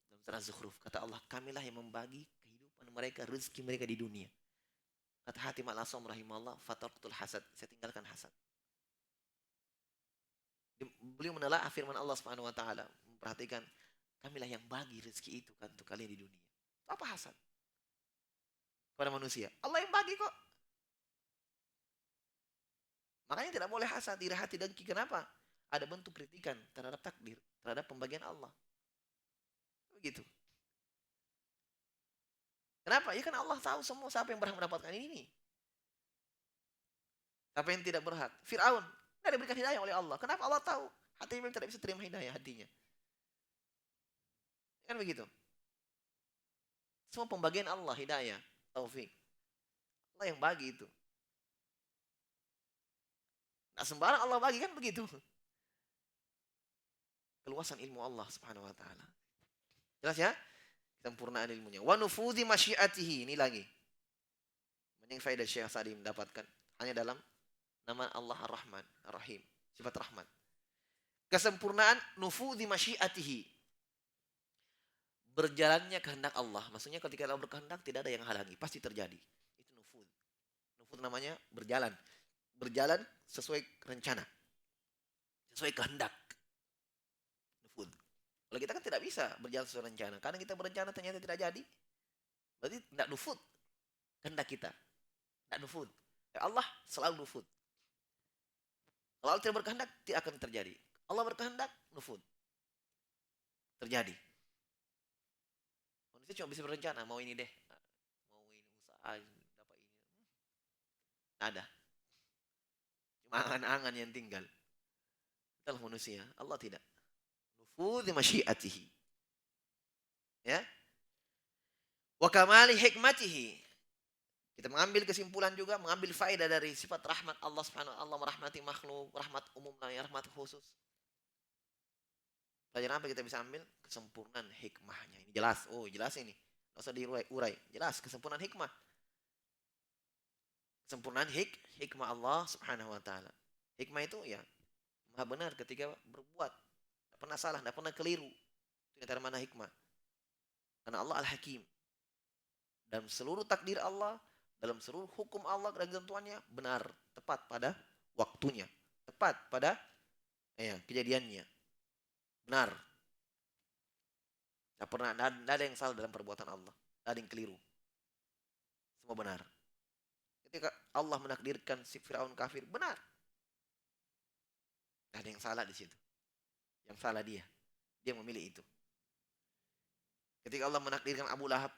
Dalam surah Zukhruf kata Allah, kamilah yang membagi kehidupan mereka, rezeki mereka di dunia. Kata Hatim Al-Asam rahimahullah, fatarqtul hasad, saya tinggalkan hasad. Beliau menelaah firman Allah Subhanahu wa taala, memperhatikan kamilah yang bagi rezeki itu kan untuk kalian di dunia. Apa hasad? Kepada manusia. Allah yang bagi kok. Makanya tidak boleh hasad, iri hati, dengki. Kenapa? Ada bentuk kritikan terhadap takdir, terhadap pembagian Allah. Begitu. Kenapa? Ya kan Allah tahu semua siapa yang berhak mendapatkan ini. Siapa yang tidak berhak. Fir'aun tidak diberikan hidayah oleh Allah. Kenapa Allah tahu? Hatinya tidak bisa terima hidayah hatinya. Kan begitu. Semua pembagian Allah, hidayah, taufik. Allah yang bagi itu. Nah sembarang Allah bagi kan begitu. Keluasan ilmu Allah subhanahu wa ta'ala. Jelas ya? Sempurnaan ilmunya. Wa nufudhi masyiatihi. Ini lagi. Banyak faedah Syekh Sa'di mendapatkan. Hanya dalam nama Allah Ar-Rahman, Ar-Rahim. Sifat rahmat. Kesempurnaan nufudhi masyiatihi. Berjalannya kehendak Allah. Maksudnya ketika Allah berkehendak tidak ada yang halangi. Pasti terjadi. Itu nufud. Nufud namanya berjalan. berjalan sesuai rencana, sesuai kehendak. Nufud. Kalau kita kan tidak bisa berjalan sesuai rencana. Karena kita berencana ternyata tidak jadi. Berarti tidak nufud kehendak kita. Tidak nufud. Allah selalu nufud. Kalau Allah tidak berkehendak, tidak akan terjadi. Allah berkehendak, nufud. Terjadi. Manusia cuma bisa berencana, mau ini deh. Mau ini usaha, dapat ini. Tidak ada. Cuma angan-angan yang tinggal. Itulah manusia. Allah tidak. Nufudhi masyiatihi. Ya. Wa kamali hikmatihi. Kita mengambil kesimpulan juga, mengambil faedah dari sifat rahmat Allah Subhanahu wa taala, merahmati makhluk, rahmat umum dan rahmat khusus. Pelajaran apa kita bisa ambil? Kesempurnaan hikmahnya. Ini jelas. Oh, jelas ini. Enggak usah diurai. Jelas kesempurnaan hikmah. Kesempurnaan hikmah Allah Subhanahu wa taala. Hikmah itu ya maha benar ketika berbuat. Tidak pernah salah, tidak pernah keliru. Itu antara mana hikmah. Karena Allah Al-Hakim. Dalam seluruh takdir Allah, dalam seluruh hukum Allah dan ketentuannya benar, tepat pada waktunya, tepat pada kejadiannya, benar. Tidak pernah, tidak ada yang salah dalam perbuatan Allah, tidak ada yang keliru, semua benar. Ketika Allah menakdirkan si Firaun kafir, benar, tidak ada yang salah di situ. Yang salah dia memilih itu. Ketika Allah menakdirkan Abu Lahab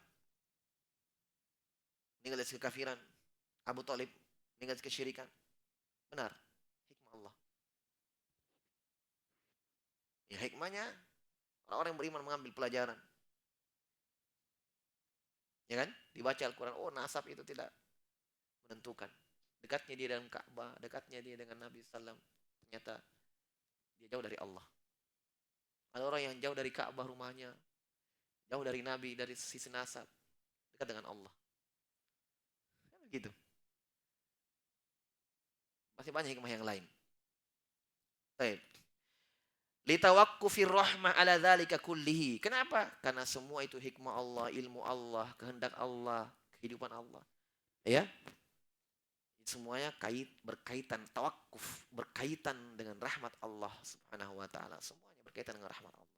meninggal dari kekafiran, Abu Talib meninggal dari kesyirikan, benar, hikmah Allah. Ya hikmahnya orang-orang yang beriman mengambil pelajaran. Ya kan? Dibaca Al-Quran, oh nasab itu tidak menentukan. Dekatnya dia dengan Ka'bah, dekatnya dia dengan Nabi SAW, ternyata dia jauh dari Allah. Ada orang yang jauh dari Ka'bah rumahnya, jauh dari Nabi, dari sisi nasab, dekat dengan Allah. Gitu. Masih banyak hikmah yang lain. Baik. Litawaqqufir rahmah ala dzalika kullihi. Kenapa? Karena semua itu hikmah Allah, ilmu Allah, kehendak Allah, kehidupan Allah. Ya. Semuanya berkaitan tawakuf, berkaitan dengan rahmat Allah Subhanahu wa taala. Semuanya berkaitan dengan rahmat Allah.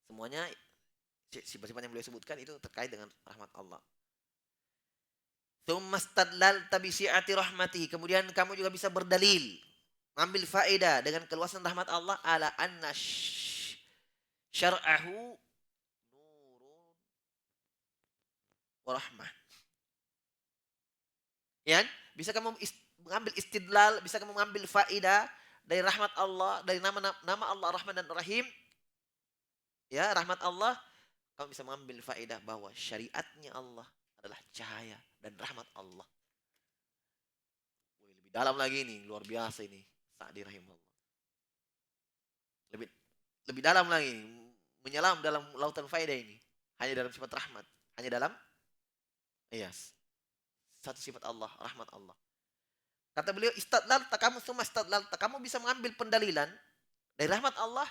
Semuanya sifat-sifat yang beliau sebutkan itu terkait dengan rahmat Allah. Tsumma stadlalta bi si'ati rahmatihi. Kemudian kamu juga bisa berdalil, mengambil faedah dengan keluasan rahmat Allah ala anna syar'ahu nurun wa rahmah. Ya, bisa kamu mengambil istidlal, bisa kamu mengambil faedah dari rahmat Allah, dari nama Allah Rahman dan Rahim. Ya, rahmat Allah, kamu bisa mengambil faedah bahwa syariatnya Allah adalah cahaya dan rahmat Allah. Lebih dalam lagi ini, luar biasa ini, Sa'di rahimahullah. Lebih dalam lagi, menyelam dalam lautan faedah ini. Hanya dalam sifat rahmat, hanya dalam satu sifat Allah, rahmat Allah. Kata beliau, istadlalta kamu semua istadlalta. Kamu bisa mengambil pendalilan dari rahmat Allah.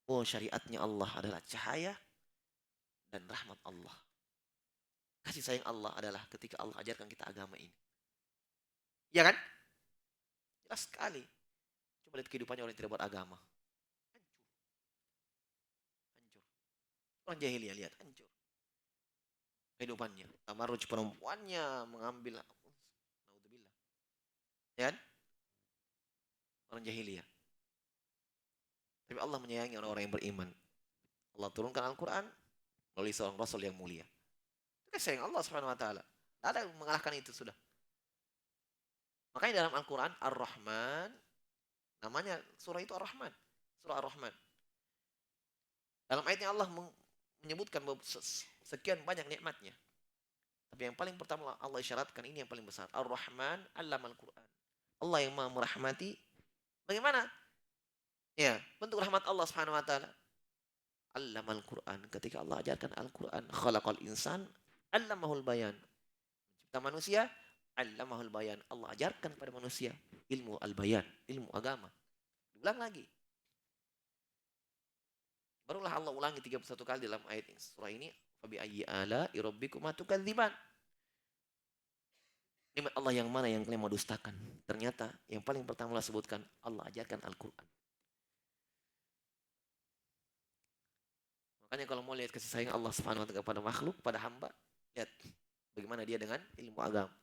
Oh, syariatnya Allah adalah cahaya dan rahmat Allah. Kasih sayang Allah adalah ketika Allah ajarkan kita agama ini. Ya kan? Jelas sekali. Coba lihat kehidupannya orang yang tidak beragama. Hancur. Hancur. Orang jahiliyah lihat, hancur. Kehidupannya. Tamarruj perempuannya mengambil. Naudzubillah. Ya kan? Orang jahiliyah. Tapi Allah menyayangi orang-orang yang beriman. Allah turunkan Al-Quran melalui seorang Rasul yang mulia. Itu kasih sayang Allah Subhanahu wa taala. Tidak ada yang mengalahkan itu sudah. Makanya dalam Al-Quran Ar-Rahman, namanya surah itu Ar-Rahman. Surah Ar-Rahman. Dalam ayatnya Allah menyebutkan sekian banyak nikmatnya. Tapi yang paling pertama Allah isyaratkan ini yang paling besar. Ar-Rahman allamal Quran. Allah yang maha merahmati. Bagaimana? Ya, bentuk rahmat Allah Subhanahu wa taala. Allamal Quran. Ketika Allah ajarkan Al-Quran, khalaqal insan, allamahul bayan. Mencipta manusia, allamahul bayan. Allah ajarkan pada manusia ilmu al-bayan, ilmu agama. Diulang lagi. Barulah Allah ulangi 31 kali dalam ayat surah ini. Fabi ayyi ala'i rabbikuma tukadziban. Nikmat Allah yang mana yang kalian mau dustakan? Ternyata yang paling pertama Allah sebutkan, Allah ajarkan Al-Quran. Makanya kalau mau lihat kasih sayang Allah Subhanahu wa taala kepada makhluk, pada hamba, lihat bagaimana dia dengan ilmu agama.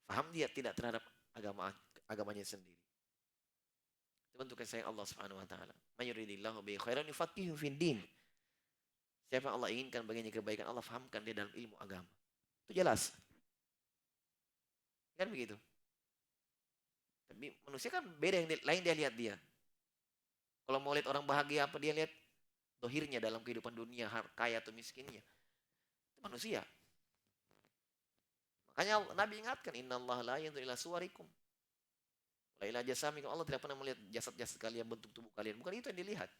Faham dia tidak terhadap agamanya sendiri. Itu bentuk kasih sayang Allah Subhanahu wa taala. May yuridillahu bihi khairan yufaqihu fid din. Siapa yang Allah inginkan baginya kebaikan, Allah fahamkan dia dalam ilmu agama. Itu jelas. Kan begitu. Tapi manusia kan beda, yang lain dia lihat dia. Kalau mau lihat orang bahagia apa dia lihat dohirnya dalam kehidupan dunia, kaya atau miskinnya. Itu manusia. Makanya Nabi ingatkan, innallaha la yanzuru ila suwarikum wa ila jasamikum. Allah tidak pernah melihat jasad-jasad kalian, bentuk tubuh kalian. Bukan itu yang dilihat.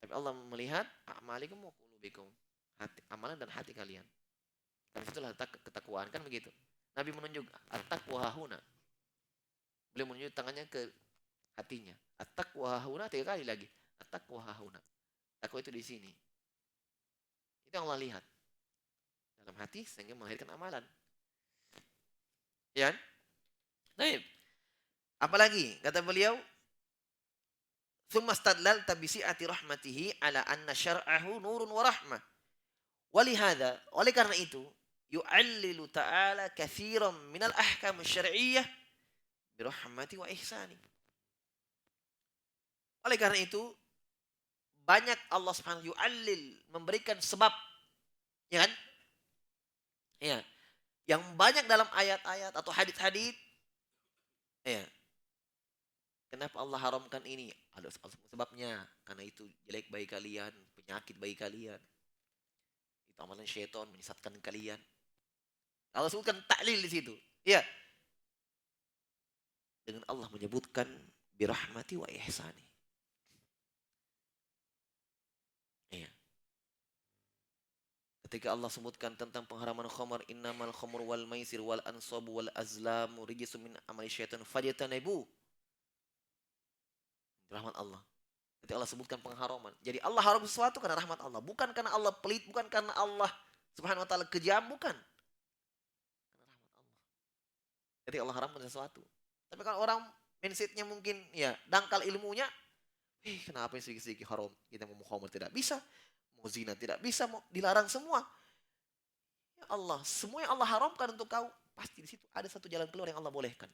Tapi Allah melihat a'malikum wa qulubikum. Amalan dan hati kalian. Karena itulah ketakwaan, kan begitu. Nabi menunjuk at-taqwa hahuna. Beliau menunjuk tangannya ke hatinya. At-taqwa hahuna 3 kali lagi. At-taqwa hahuna. Takwa itu di sini. Itu yang Allah lihat. Dalam hati sehingga melahirkan amalan. Ya. Baik. Apalagi kata beliau, "Tsumma stadlalta bi si'ati rahmatihi ala anna syar'ahu nurun wa rahmah." Walihada, oleh karena itu, yu'allilu ta'ala katsiran minal ahkam syar'iyyah bi rahmati wa ihsani. Oleh karena itu, banyak Allah Subhanahu yu'allil, memberikan sebab, ya kan? Ya. Yang banyak dalam ayat-ayat atau hadis-hadis, ya. Kenapa Allah haramkan ini? Ada sebabnya. Karena itu jelek bagi kalian, penyakit bagi kalian. Itu amalan syaitan menyesatkan kalian. Allah sebutkan taklil di situ. Ya. Dengan Allah menyebutkan birahmati wa ihsani. Ya. Ketika Allah sebutkan tentang pengharaman khamar, innamal khamru wal maisir wal ansabu wal azlamu rijsun min amali syaitan fajtanibu. Rahmat Allah. Ketika Allah sebutkan pengharaman. Jadi Allah haram sesuatu karena rahmat Allah. Bukan karena Allah pelit, bukan karena Allah Subhanahu wa taala kejam, bukan. Karena rahmat Allah. Ketika Allah haramkan sesuatu. Tapi kalau orang mindsetnya mungkin ya dangkal ilmunya, kenapa yang sedikit-sedikit haram? Kita mau khamr tidak bisa, mau zina tidak bisa, mau dilarang semua. Ya Allah, semua yang Allah haramkan untuk kau, pasti di situ ada satu jalan keluar yang Allah bolehkan.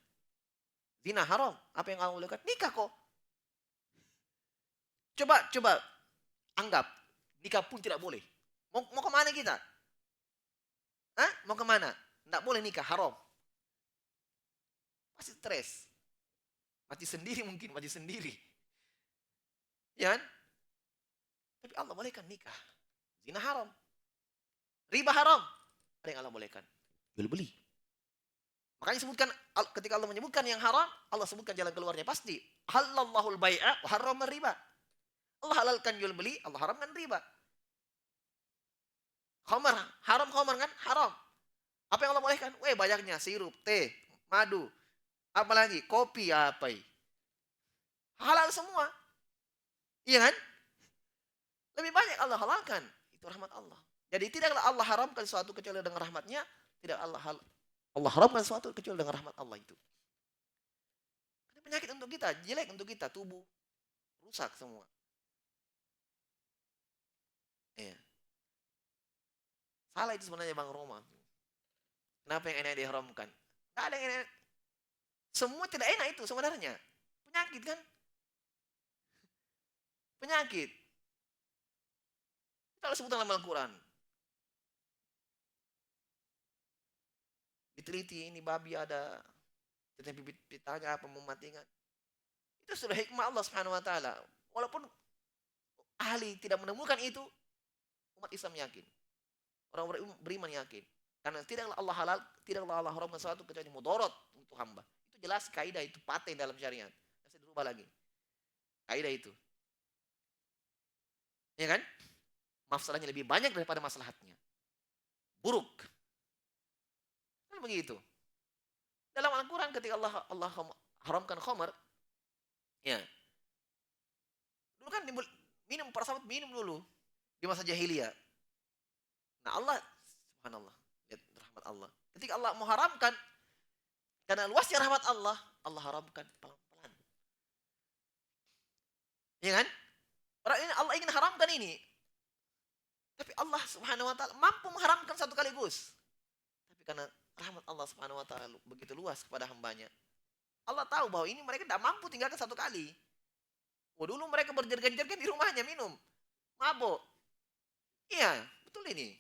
Zina haram, apa yang Allah bolehkan? Nikah kok. Coba anggap nikah pun tidak boleh. Mau kemana kita? Hah? Mau kemana? Tidak boleh nikah, haram. Pasti stres. Mati sendiri mungkin, mati sendiri. Ya kan? Tapi Allah bolehkan nikah. Zina haram. Riba haram. Ada yang Allah bolehkan. Jual beli. Makanya sebutkan, ketika Allah menyebutkan yang haram, Allah sebutkan jalan keluarnya. Pasti. Halallahul bai'a wa harrama riba. Allah halalkan jual beli, Allah haramkan riba. Khamar, haram khamar kan? Haram. Apa yang Allah bolehkan? Banyaknya sirup, teh, madu, apalagi kopi, apa ini? Halal semua. Iya kan? Lebih banyak Allah halalkan. Itu rahmat Allah. Jadi tidaklah Allah haramkan sesuatu kecuali dengan rahmatnya. Tidak Allah haramkan sesuatu kecuali dengan rahmat Allah itu. Ini penyakit untuk kita, jelek untuk kita, tubuh rusak semua. Iya. Salah itu sebenarnya Bang Roma. Kenapa yang enak diharamkan? Tidak ada yang enak. Semua tidak enak itu sebenarnya. Penyakit kan? Penyakit. Kita sebut dalam Al-Quran. Diteliti ini babi ada bibit pitanya apa mematikan. Itu sudah hikmah Allah Subhanahu wa taala. Walaupun ahli tidak menemukan itu, umat Islam yakin. Orang beriman yakin. Karena tidaklah Allah haramkan sesuatu kecuali mudarat untuk hamba. Itu jelas kaidah, itu paten dalam syariat. Tidak bisa dirubah lagi. Kaidah itu. Ya kan? Mafsadahnya lebih banyak daripada maslahatnya. Buruk. Kan begitu. Dalam Al-Quran ketika Allah haramkan khamar, ya. Dulu kan minum, para sahabat minum dulu di masa jahiliyah. Nah Allah, subhanallah, Ketika Allah mengharamkan, karena luasnya rahmat Allah, Allah haramkan pelan-pelan. Ya kan? Orang ini Allah ingin haramkan ini. Tapi Allah Subhanahu wa taala mampu mengharamkan satu kaligus. Tapi karena rahmat Allah Subhanahu wa taala begitu luas kepada hambanya, Allah tahu bahwa ini mereka tidak mampu tinggalkan satu kali. Oh, dulu mereka berjergan-jergan di rumahnya minum, mabuk. Iya, betul ini.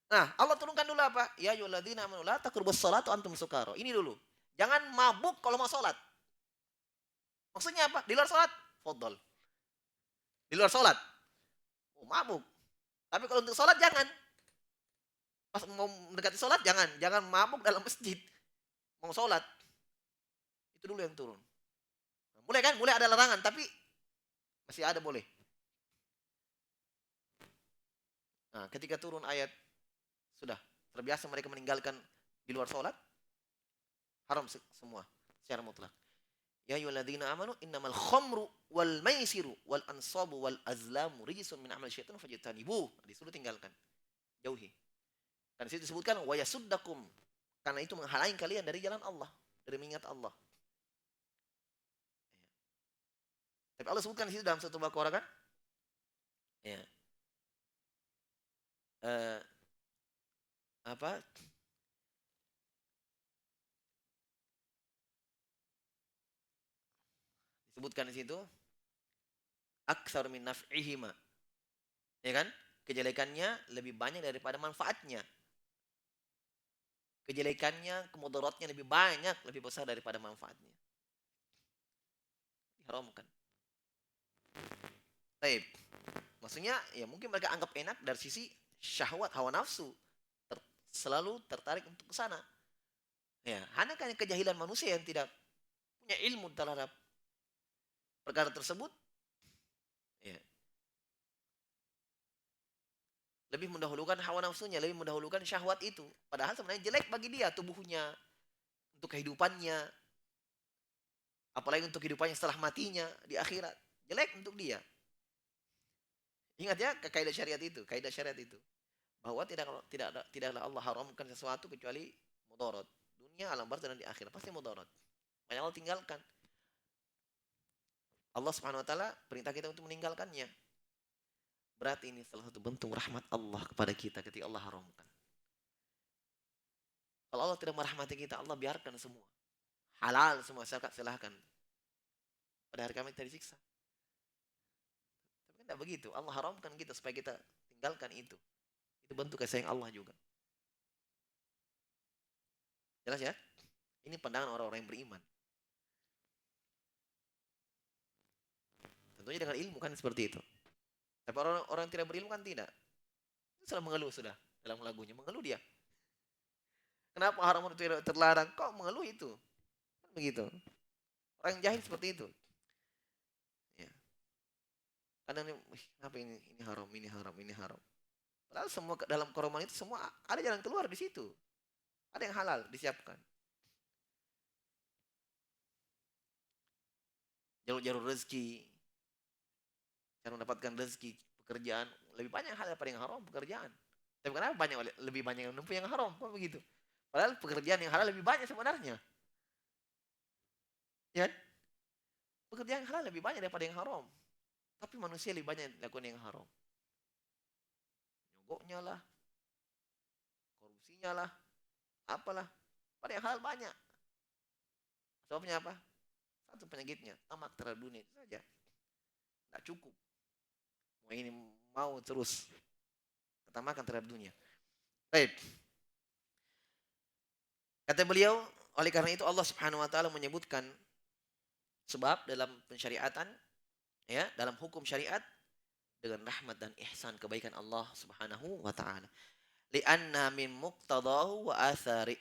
Nah, Allah turunkan dulu apa? Ya ayyuhalladzina amanu la taqrabus sholata antum sukara. Ini dulu. Jangan mabuk kalau mau sholat. Maksudnya apa? Di luar sholat, fadl. Di luar sholat, oh, mabuk. Tapi kalau untuk sholat jangan. Pas mau mendekati sholat jangan mabuk dalam masjid. Mau sholat, itu dulu yang turun. Mulai kan, mulai ada larangan, tapi masih ada boleh. Nah, ketika turun ayat, sudah terbiasa mereka meninggalkan di luar sholat, haram semua secara mutlak. Ya ayyuhalladzina amanu innamal khamru wal maisiru wal ansabu wal azlamu rijsun min amali syaitan fajtanibuh. Disuruh tinggalkan, jauhi. Dan di situ disebutkan wa yasuddakum, karena itu menghalangi kalian dari jalan Allah, dari mengingat Allah. Tapi Allah sebutkan di situ dalam satu Baqarah kan? Ya. Apa? Disebutkan di situ aktsar min naf'ihima. Ya kan? Kejelekannya lebih banyak daripada manfaatnya. Kejelekannya, kemudaratnya lebih banyak, lebih besar daripada manfaatnya. Diharamkan. Baik. Maksudnya ya mungkin mereka anggap enak dari sisi syahwat, hawa nafsu. Selalu tertarik untuk ke sana. Ya, hanya karena kejahilan manusia yang tidak punya ilmu terhadap perkara tersebut. Ya. Lebih mendahulukan hawa nafsunya, lebih mendahulukan syahwat itu. Padahal sebenarnya jelek bagi dia tubuhnya, untuk kehidupannya. Apalagi untuk kehidupannya setelah matinya di akhirat. Jelek untuk dia. Ingat ya kaidah syariat itu, kaidah syariat itu. Bahwa tidaklah Allah haramkan sesuatu kecuali mudarat. Dunia, alam barzah dan di akhirat pasti mudarat. Makanya Allah tinggalkan. Allah Subhanahu wa taala perintah kita untuk meninggalkannya. Berarti ini salah satu bentuk rahmat Allah kepada kita ketika Allah haramkan. Kalau Allah tidak merahmati kita, Allah biarkan semua. Halal semua, silahkan. Pada hari kami kita disiksa. Tapi kan tidak begitu. Allah haramkan kita supaya kita tinggalkan itu. Itu bentuk kasih sayang Allah juga. Jelas ya? Ini pandangan orang-orang yang beriman. Tentunya dengan ilmu kan seperti itu. Tapi orang yang tidak berilmu kan tidak. Sudah mengeluh sudah dalam lagunya. Mengeluh dia. Kenapa haram itu terlarang? Kok mengeluh itu? Kan begitu. Orang yang jahil seperti itu. Ya. Kadang kenapa ini haram, ini haram, ini haram. Padahal semua dalam keroman itu semua ada jalan keluar di situ. Ada yang halal disiapkan. Jalur-jalur rezeki, cara mendapatkan rezeki, pekerjaan, lebih banyak hal daripada yang haram pekerjaan. Tapi kenapa lebih banyak yang menempuh yang haram? Kok begitu? Padahal pekerjaan yang halal lebih banyak sebenarnya. Ya? Pekerjaan yang halal lebih banyak daripada yang haram. Tapi manusia lebih banyak lakukan yang haram. Nyogoknya lah, korupsinya lah, apalah. Pada yang halal banyak. Sebabnya apa? Satu penyakitnya, tamak terhadap dunia itu saja. Tidak cukup. Ini mau terus ketamakan terhadap dunia. Baik. Kata beliau, oleh karena itu Allah Subhanahu wa taala menyebutkan sebab dalam pensyariatan, ya, dalam hukum syariat dengan rahmat dan ihsan kebaikan Allah Subhanahu wa taala. Li'anna min muqtadahu wa athari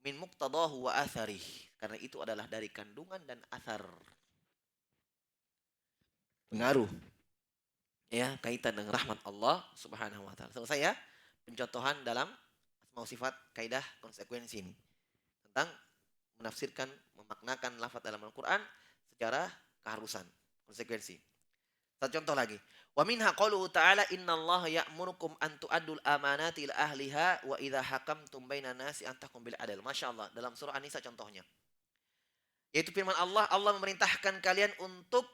min muqtadahu wa atharih. Karena itu adalah dari kandungan dan athar. Pengaruh, ya, kaitan dengan rahmat Allah Subhanahu wa taala. Selesai ya pencontohan dalam asma sifat kaidah konsekuensi ini tentang menafsirkan, memaknakan lafaz dalam Al-Qur'an secara keharusan, konsekuensi. Satu contoh lagi. Wa minha qauluhu ta'ala innallaha ya'murukum an tu'addul amanati ila ahliha wa idza hakamtum bainan nasi an tahkum bil adl. Masyaallah, dalam surah An-Nisa contohnya. Yaitu firman Allah, Allah memerintahkan kalian untuk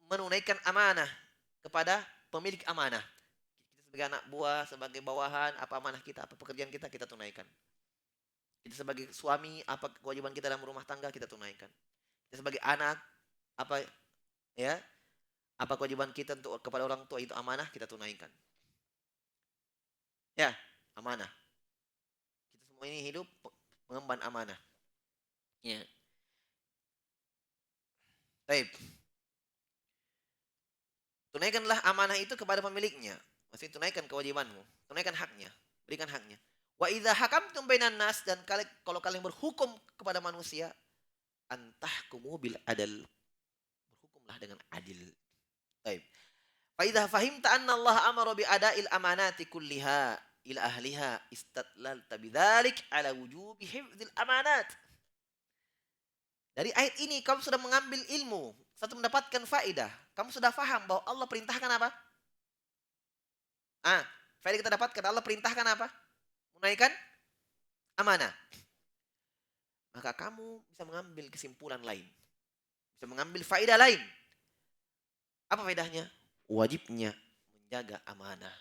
menunaikan amanah kepada pemilik amanah. Kita sebagai anak buah, sebagai bawahan, apa amanah kita, apa pekerjaan kita, kita tunaikan. Kita sebagai suami, apa kewajiban kita dalam rumah tangga, kita tunaikan. Kita sebagai anak, apa ya, apa kewajiban kita untuk kepada orang tua itu amanah, kita tunaikan. Ya, amanah. Kita semua ini hidup mengemban amanah. Ya. Baik. Tunaikanlah amanah itu kepada pemiliknya. Maksudnya tunaikan kewajibanmu, tunaikan haknya, berikan haknya. Wa idza hakamtum bainan nas, dan kalau kalian berhukum kepada manusia, antahkumu bil adl. Berhukumlah dengan adil. Baik. Fa idza fahimta anna Allah amara bi ada'il amanati kulliha ila ahliha istadlalta bidzalik ala wujubi hifdzil amanat. Dari ayat ini kamu sudah mengambil ilmu, satu mendapatkan faedah. Kamu sudah faham bahwa Allah perintahkan apa? Faedah kita dapatkan, Allah perintahkan apa? Menunaikan amanah. Maka kamu bisa mengambil kesimpulan lain. Bisa mengambil faedah lain. Apa faedahnya? Wajibnya menjaga amanah.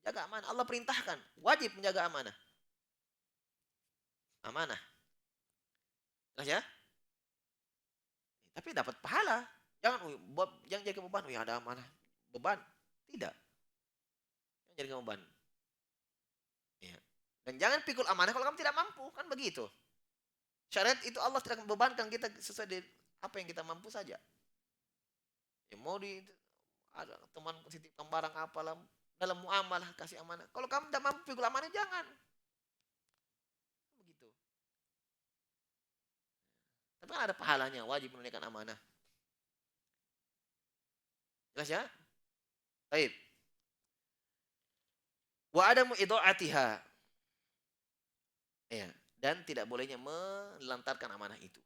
Menjaga amanah. Allah perintahkan. Wajib menjaga amanah. Amanah. Jelas ya? Tapi dapat pahala. Jangan jadi beban. Ada amanah. Beban. Tidak. Jangan jadi beban. Ya. Dan jangan pikul amanah kalau kamu tidak mampu. Kan begitu. Syariat itu Allah tidak membebankan kita sesuai dengan apa yang kita mampu saja. Ya, mau ada teman titipkan barang apalah, dalam muamalah kasih amanah. Kalau kamu tidak mampu pikul amanah, jangan. Begitu. Tapi kan ada pahalanya, wajib menunaikan amanah. Jelas ya? Baik. Wa adamu idha'atiha. Ya, dan tidak bolehnya melantarkan amanah itu.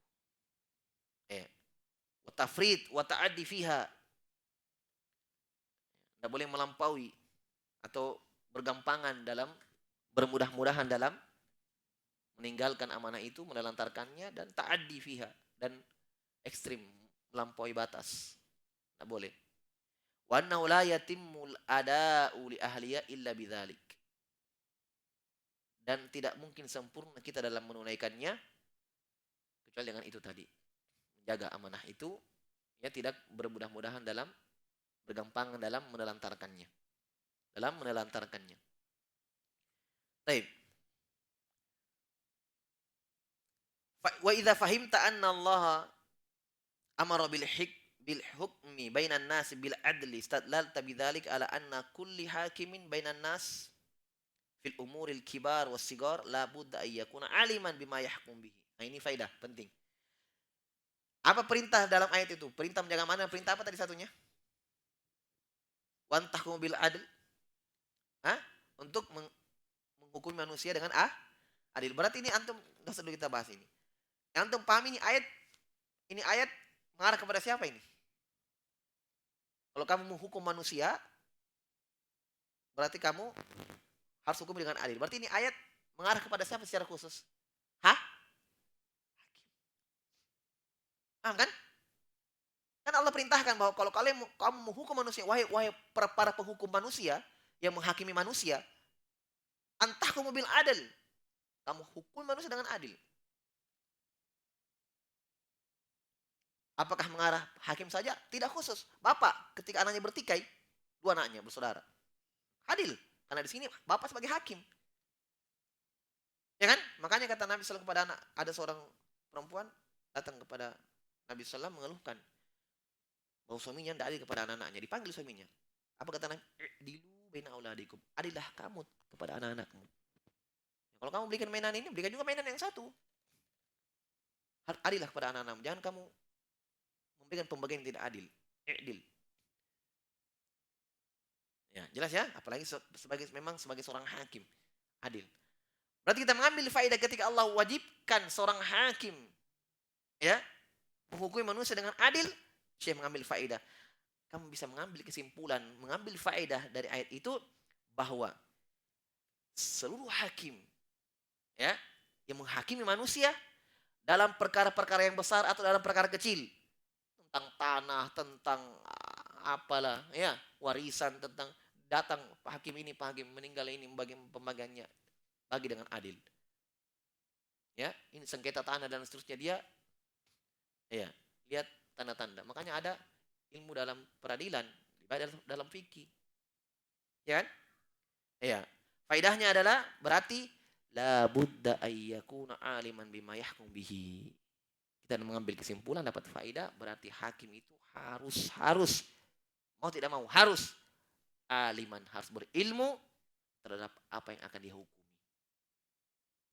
Ya. Wa tafrid wa ta'addi fiha. Tidak boleh melampaui atau bergampangan dalam bermudah-mudahan dalam meninggalkan amanah itu, menelantarkannya, dan ta'addi fiha, dan ekstrim melampaui batas. Tidak boleh. Wa annahu la yatimmul ada'u li ahliya illa bidzalik. Dan tidak mungkin sempurna kita dalam menunaikannya kecuali dengan itu tadi. Menjaga amanah itu, ya, tidak bermudah-mudahan dalam bergampangan dalam menelantarkannya. Baik. Wa idza fahimta anna Allah amara bil hukmi bainan nas bil adli istadlalta bidzalik ala anna kulli hakimin bainan nas fil umuril kibar was sigar la budda ay yakuna aliman bima yahkum bihi. Nah, ini faedah penting. Apa perintah dalam ayat itu? Perintah menjaga amanah. Perintah apa tadi satunya? Wantahkum bil adl. Untuk menghukumi manusia dengan adil. Berarti ini antum enggak perlu kita bahas ini. Antum paham ini ayat mengarah kepada siapa ini? Kalau kamu menghukum manusia, berarti kamu harus hukum dengan adil. Berarti ini ayat mengarah kepada siapa secara khusus? Paham kan? Kan Allah perintahkan bahwa kalau kamu menghukum manusia, wahai para penghukum manusia yang menghakimi manusia, antahkum bil adil. Kamu hukum manusia dengan adil. Apakah mengarah hakim saja? Tidak khusus. Bapak ketika anaknya bertikai, dua anaknya bersaudara. Adil. Karena di sini bapak sebagai hakim. Ya kan? Makanya kata Nabi SAW kepada anak, ada seorang perempuan datang kepada Nabi SAW mengeluhkan bahwa suaminya tidak adil kepada anak-anaknya. Dipanggil suaminya. Apa kata Nabi? Dilu baina auladikum. Adillah kamu kepada anak-anakmu. Kalau kamu belikan mainan ini, belikan juga mainan yang satu. Adillah kepada anak-anakmu. Jangan kamu memberikan pembagian yang tidak adil. Adil. Ya, jelas ya? Apalagi memang sebagai seorang hakim. Adil. Berarti kita mengambil faedah ketika Allah wajibkan seorang hakim, ya, menghukumi manusia dengan adil. Syekh mengambil faedah. Kamu bisa mengambil kesimpulan, mengambil faedah dari ayat itu bahwa seluruh hakim ya yang menghakimi manusia dalam perkara-perkara yang besar atau dalam perkara kecil, tentang tanah, tentang apalah ya, warisan, tentang datang Pak Hakim ini, Pak Hakim meninggal ini bagi pembagiannya, bagi dengan adil. Ya, ini sengketa tanah dan seterusnya dia ya, lihat tanda-tanda. Makanya ada ilmu dalam peradilan, dalam fikih. Ya kan? Ya. Faedahnya adalah berarti la budda ayyakuna aliman bima yahkum bihi. Kita mengambil kesimpulan dapat faedah berarti hakim itu harus mau tidak mau harus aliman, harus berilmu terhadap apa yang akan dihukumi.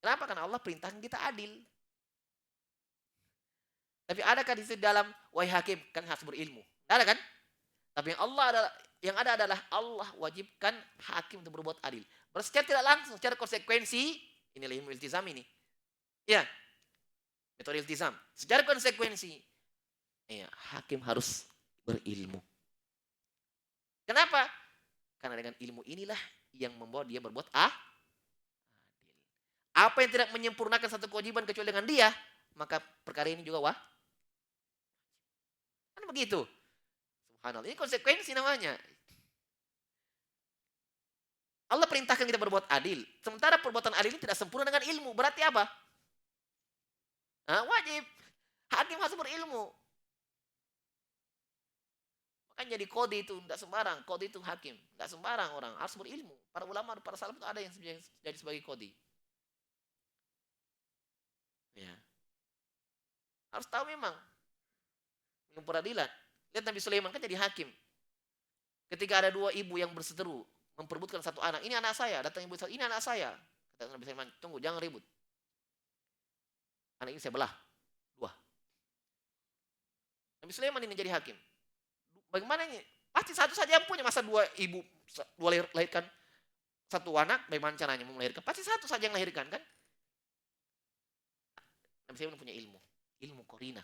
Kenapa? Karena Allah perintahkan kita adil. Tapi adakah di dalam wahai hakim kan harus berilmu? Tidak ada kan? Tapi yang ada adalah Allah wajibkan hakim untuk berbuat adil. Secara tidak langsung, secara konsekuensi, inilah ilmu iltizam ini. Ya, metode iltizam. Secara konsekuensi, ya, hakim harus berilmu. Kenapa? Karena dengan ilmu inilah yang membawa dia berbuat adil. Apa yang tidak menyempurnakan satu kewajiban kecuali dengan dia, maka perkara ini juga kan begitu. Subhanallah, ini konsekuensi namanya. Allah perintahkan kita berbuat adil. Sementara perbuatan adil ini tidak sempurna dengan ilmu. Berarti apa? Wajib. Hakim harus berilmu. Makanya jadi kodi itu tidak sembarang. Kodi itu hakim. Tidak sembarang orang. Harus berilmu. Para ulama, para salaf itu ada yang jadi sebagai kodi. Ya. Harus tahu memang. Ilmu peradilan. Lihat Nabi Sulaiman kan jadi hakim. Ketika ada dua ibu yang berseteru. Memperebutkan satu anak. Ini anak saya. Datang ibu satu. Ini anak saya. Kata Nabi Sulaiman. Tunggu, jangan ribut. Anak ini saya belah. Dua. Nabi Sulaiman ini jadi hakim. Bagaimana ini? Pasti satu saja yang punya. Masa dua ibu lahirkan satu anak. Bagaimana caranya mau melahirkan? Pasti satu saja yang lahirkan kan? Nabi Sulaiman punya ilmu. Ilmu korina.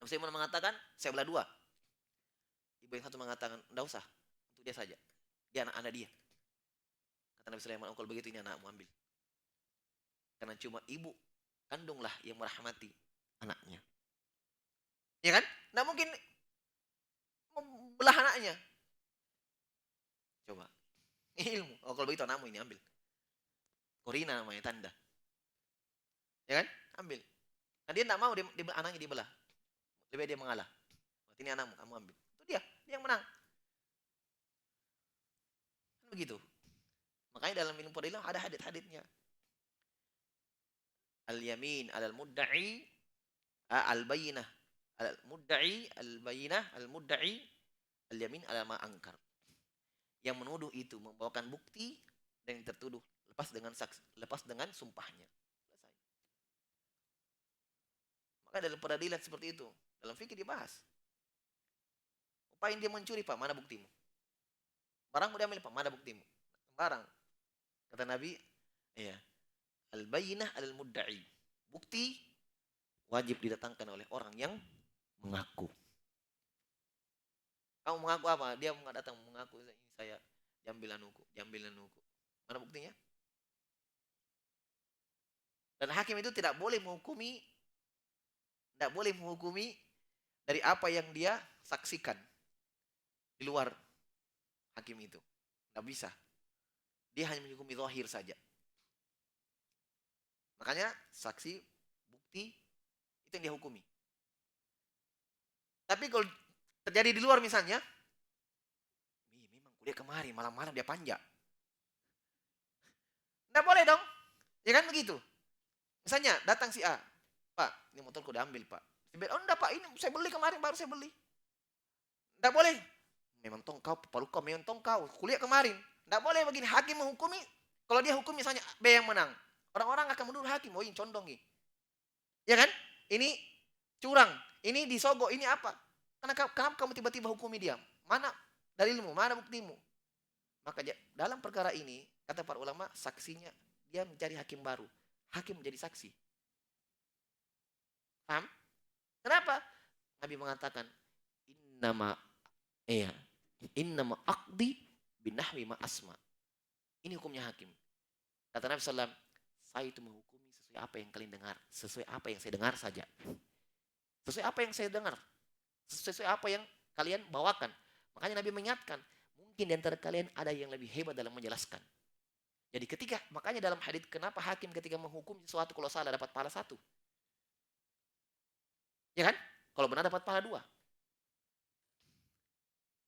Nabi Sulaiman mengatakan, saya belah dua. Ibu yang satu mengatakan, enggak usah. Untuk dia saja. Dia anak-anak dia. Kata Nabi Sulaiman, kalau begitu ini anakmu ambil. Karena cuma ibu kandunglah yang merahmati anaknya. Ya kan? Nggak mungkin membelah anaknya. Coba. Ilmu. Kalau begitu anakmu ini ambil. Korina namanya, tanda. Ya kan? Ambil. Nah dia nggak mau anaknya dibelah. Lebih dia mengalah. Ini anakmu, kamu ambil. Itu dia yang menang. Begitu. Makanya dalam ilmu peradilan ada hadits-haditsnya. Al-yamin alal mudda'i al-bayyinah al-mudda'i al-bayyinah al-mudda'i al-yamin ala ma angkar. Yang menuduh itu membawakan bukti dan yang tertuduh lepas dengan sumpahnya. Selesai. Maka dalam peradilan seperti itu, dalam fikih dibahas. Upain dia mencuri, Pak, mana buktimu? Barang udah ambil, Pak, mana buktimu? Barang. Kata Nabi, ya, al-bayyinah al-mudda'i. Bukti wajib didatangkan oleh orang yang mengaku. Kamu mengaku apa? Dia datang mengaku ini saya jambil anuku. Mana buktinya? Dan hakim itu tidak boleh menghukumi dari apa yang dia saksikan di luar hakim itu. Tidak bisa. Dia hanya menghukumi zahir saja. Makanya saksi, bukti, itu yang dia hukumi. Tapi kalau terjadi di luar misalnya, memang kuliah kemari, malam-malam dia panja. Nggak boleh dong. Ya kan begitu. Misalnya datang si A. Pak, ini motorku udah ambil, Pak. Oh enggak, Pak, ini saya beli kemarin, baru saya beli. Nggak boleh. Memang tongkau, paluka memang tongkau. Kuliah kemarin. Nggak boleh begini. Hakim menghukumi. Kalau dia hukum misalnya B yang menang. Orang-orang akan menuduh hakim. Oh ini condong nih. Ya kan? Ini curang. Ini disogok. Ini apa? Kenapa kamu tiba-tiba hukumi dia? Mana dalilmu? Mana buktimu? Maka dalam perkara ini, kata para ulama, saksinya dia mencari hakim baru. Hakim menjadi saksi. Paham? Kenapa? Nabi mengatakan, Innama iya, innama aqdi binahwi ma asma. Ini hukumnya hakim. Kata Nabi SAW, saya itu menghukumi sesuai apa yang kalian dengar, sesuai apa yang saya dengar saja. Sesuai apa yang saya dengar, sesuai apa yang kalian bawakan. Makanya Nabi mengingatkan, mungkin di antara kalian ada yang lebih hebat dalam menjelaskan. Jadi makanya dalam hadits kenapa hakim ketika menghukum sesuatu kalau salah dapat pahala 1. Ya kan? Kalau benar dapat pahala 2.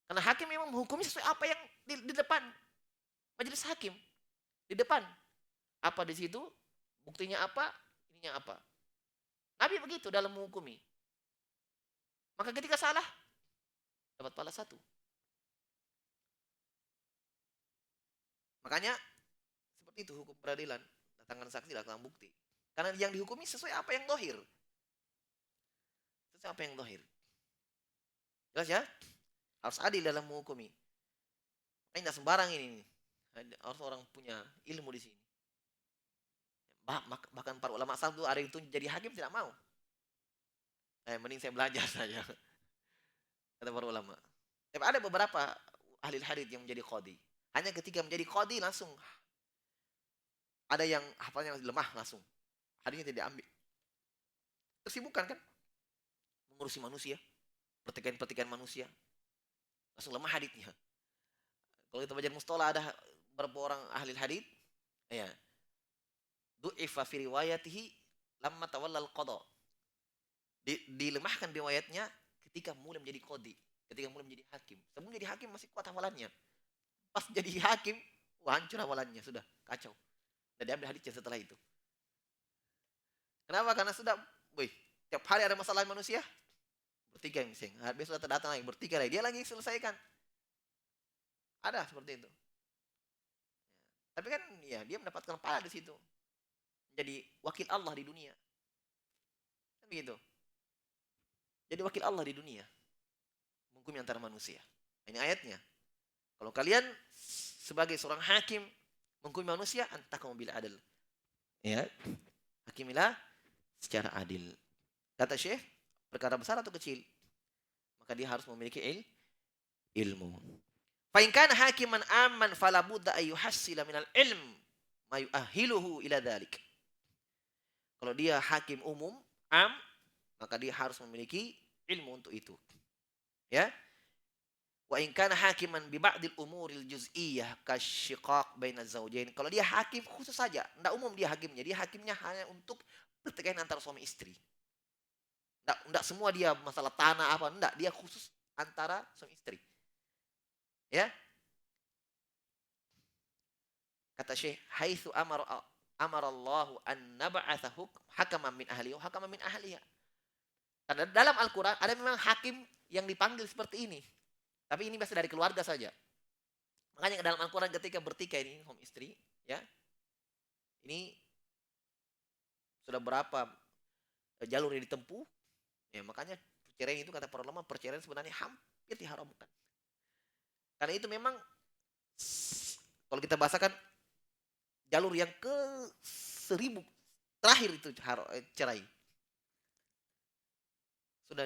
Karena hakim memang menghukumi sesuai apa yang di depan majelis hakim. Di depan. Apa di situ? Buktinya apa? Ininya apa? Nabi begitu dalam menghukumi. Maka ketika salah, dapat pahala 1. Makanya seperti itu hukum peradilan. Datangkan saksi, datangkan bukti. Karena yang dihukumi sesuai apa yang dohir. Sesuai apa yang dohir. Jelas ya? Harus adil dalam menghukumi. Ini tidak sembarang ini. Harus orang punya ilmu di sini. Bahkan para ulama salaf itu ada itu jadi hakim tidak mau. Mending saya belajar saja. Kata para ulama. Tapi ada beberapa ahli hadits yang menjadi qadhi. Hanya ketika menjadi qadhi langsung ada yang hafalnya lemah langsung. Hadisnya tidak ambil. Kesibukan kan? Mengurusi manusia. Pertikaian manusia. Langsung lemah haditsnya. Kalau kita baca mustalah ada beberapa orang ahli hadits. Ya. Du'ifa fi riwayatihi lamma tawalla al-qadha. Dilemahkan riwayatnya ketika mulai menjadi qadhi, ketika mulai menjadi hakim. Sebelum jadi hakim masih kuat hafalannya. Pas jadi hakim, hancur hafalannya, sudah kacau. Dan diambil hadisnya setelah itu. Kenapa? Karena sudah, tiap hari ada masalah manusia, bertikai misalnya. Besok datang lagi, bertikai lagi. Dia lagi selesaikan. Ada seperti itu. Tapi kan ya dia mendapatkan pahala di situ. Jadi wakil Allah di dunia. Kan begitu. Jadi wakil Allah di dunia. Menghukumi antara manusia. Ini ayatnya. Kalau kalian sebagai seorang hakim menghukumi manusia, antakum bil adil. Ya. Hakimilah secara adil. Kata Syekh, perkara besar atau kecil, maka dia harus memiliki ilmu. Fa in kana hakiman amman fala budda ay yuhassila minal ilm ma yu'ahhiluhu ila dzalik. Kalau dia hakim umum, maka dia harus memiliki ilmu untuk itu. Ya. Wa in kana hakiman bi ba'dil umuril juz'iyyah kasyiqaq bainaz zawjain. Kalau dia hakim khusus saja, enggak umum dia hakimnya. Dia hakimnya hanya untuk pertikaian antara suami istri. Enggak semua dia masalah tanah apa, enggak, dia khusus antara suami istri. Ya. Kata Syekh, haitsu amarallahu an nab'atha hakaman min ahlihi wa hakaman min ahliha. Karena dalam Al-Qur'an ada memang hakim yang dipanggil seperti ini. Tapi ini biasa dari keluarga saja. Makanya dalam Al-Quran ketika bertikai ini, suami istri, ya, ini sudah berapa jalur yang ditempuh, ya makanya perceraian itu kata para ulama, perceraian sebenarnya hampir diharamkan. Karena itu memang, kalau kita bahasakan, jalur yang ke 1000 terakhir itu cerai. Sudah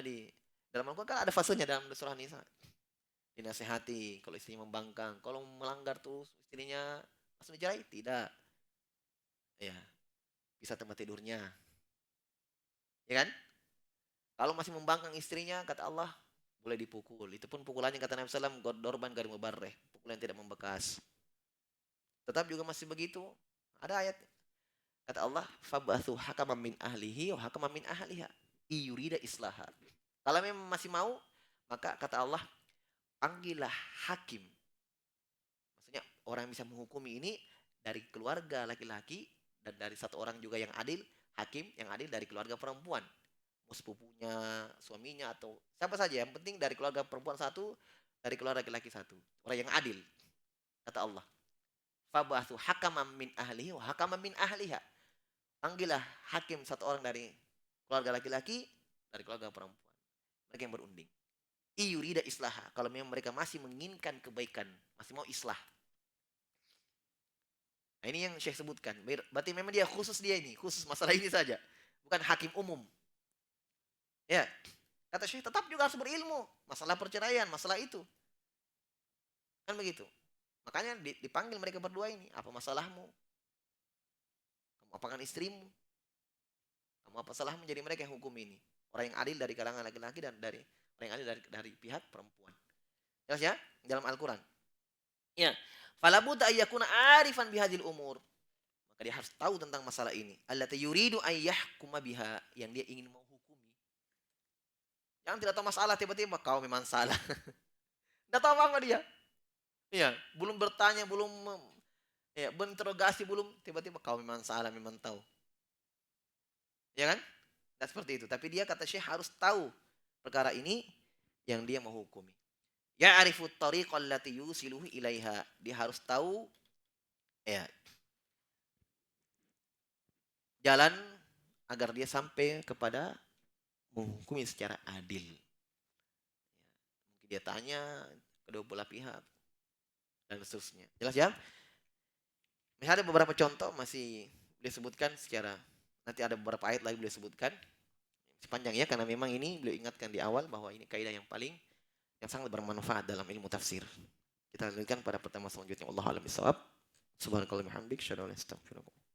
dalam Al-Quran kan ada fasenya dalam surah Nisa. Dinasehati kalau istrinya membangkang, kalau melanggar terus istrinya langsung dicerai, tidak. Ya, bisa tempat tidurnya. Ya kan? Kalau masih membangkang istrinya, kata Allah, boleh dipukul. Itu pun pukulannya kata Nabi SAW, dorban garim mubarreh, pukulan tidak membekas. Tetap juga masih begitu, ada ayat. Kata Allah, fabathu hakaman min ahlihi wa hakaman min ahliha iyurida islaha. Kalau memang masih mau, maka kata Allah, panggillah hakim. Maksudnya orang yang bisa menghukumi ini dari keluarga laki-laki dan dari satu orang juga yang adil, hakim yang adil dari keluarga perempuan. Mau sepupunya, suaminya atau siapa saja, yang penting dari keluarga perempuan satu, dari keluarga laki-laki satu. Orang yang adil. Kata Allah. Fabathu hakaman min ahlihi wa hakaman min ahliha. Panggillah hakim satu orang dari keluarga laki-laki, dari keluarga perempuan. Mereka yang berunding. Iyurida islaha. Kalau memang mereka masih menginginkan kebaikan, masih mau islah. Nah, ini yang Syekh sebutkan. Berarti memang dia khusus ini, khusus masalah ini saja. Bukan hakim umum. Ya. Kata Syekh tetap juga harus berilmu. Masalah perceraian, masalah itu. Kan begitu. Makanya dipanggil mereka berdua ini. Apa masalahmu? Kamu apakan istrimu? Kamu apa salahmu? Jadi mereka yang hukum ini. Orang yang adil dari kalangan laki-laki dan dari orang yang adil dari pihak perempuan. Jelas ya? Dalam Al-Quran. Ya. Falabuda ayyakuna arifan bihadil umur. Maka dia harus tahu tentang masalah ini. Allati yuridu ayyahkuma biha. Yang dia ingin menghukumi. Jangan tidak tahu masalah tiba-tiba kau memang salah. Tidak tahu apa dia. Iya, belum bertanya, belum ya, berinterogasi, belum tiba-tiba kau memang salah, memang tahu. Ya kan? Tidak seperti itu. Tapi dia kata Syekh harus tahu perkara ini yang dia menghukumi. Ya'rifut tariqal lati yusiluhu ilaiha. Dia harus tahu ya jalan agar dia sampai kepada menghukumi secara adil. Mungkin dia tanya kedua belah pihak dan seterusnya. Jelas ya? Misalnya ada beberapa contoh masih beliau sebutkan secara nanti ada beberapa ayat lagi beliau sebutkan. Sepanjang ya karena memang ini beliau ingatkan di awal bahwa ini kaidah yang sangat bermanfaat dalam ilmu tafsir. Kita lanjutkan pada pertemuan selanjutnya. Wallahu a'lam bishawab. Subhanakallahumma hamdik, syada wa la ilaha illa anta, astaghfiruka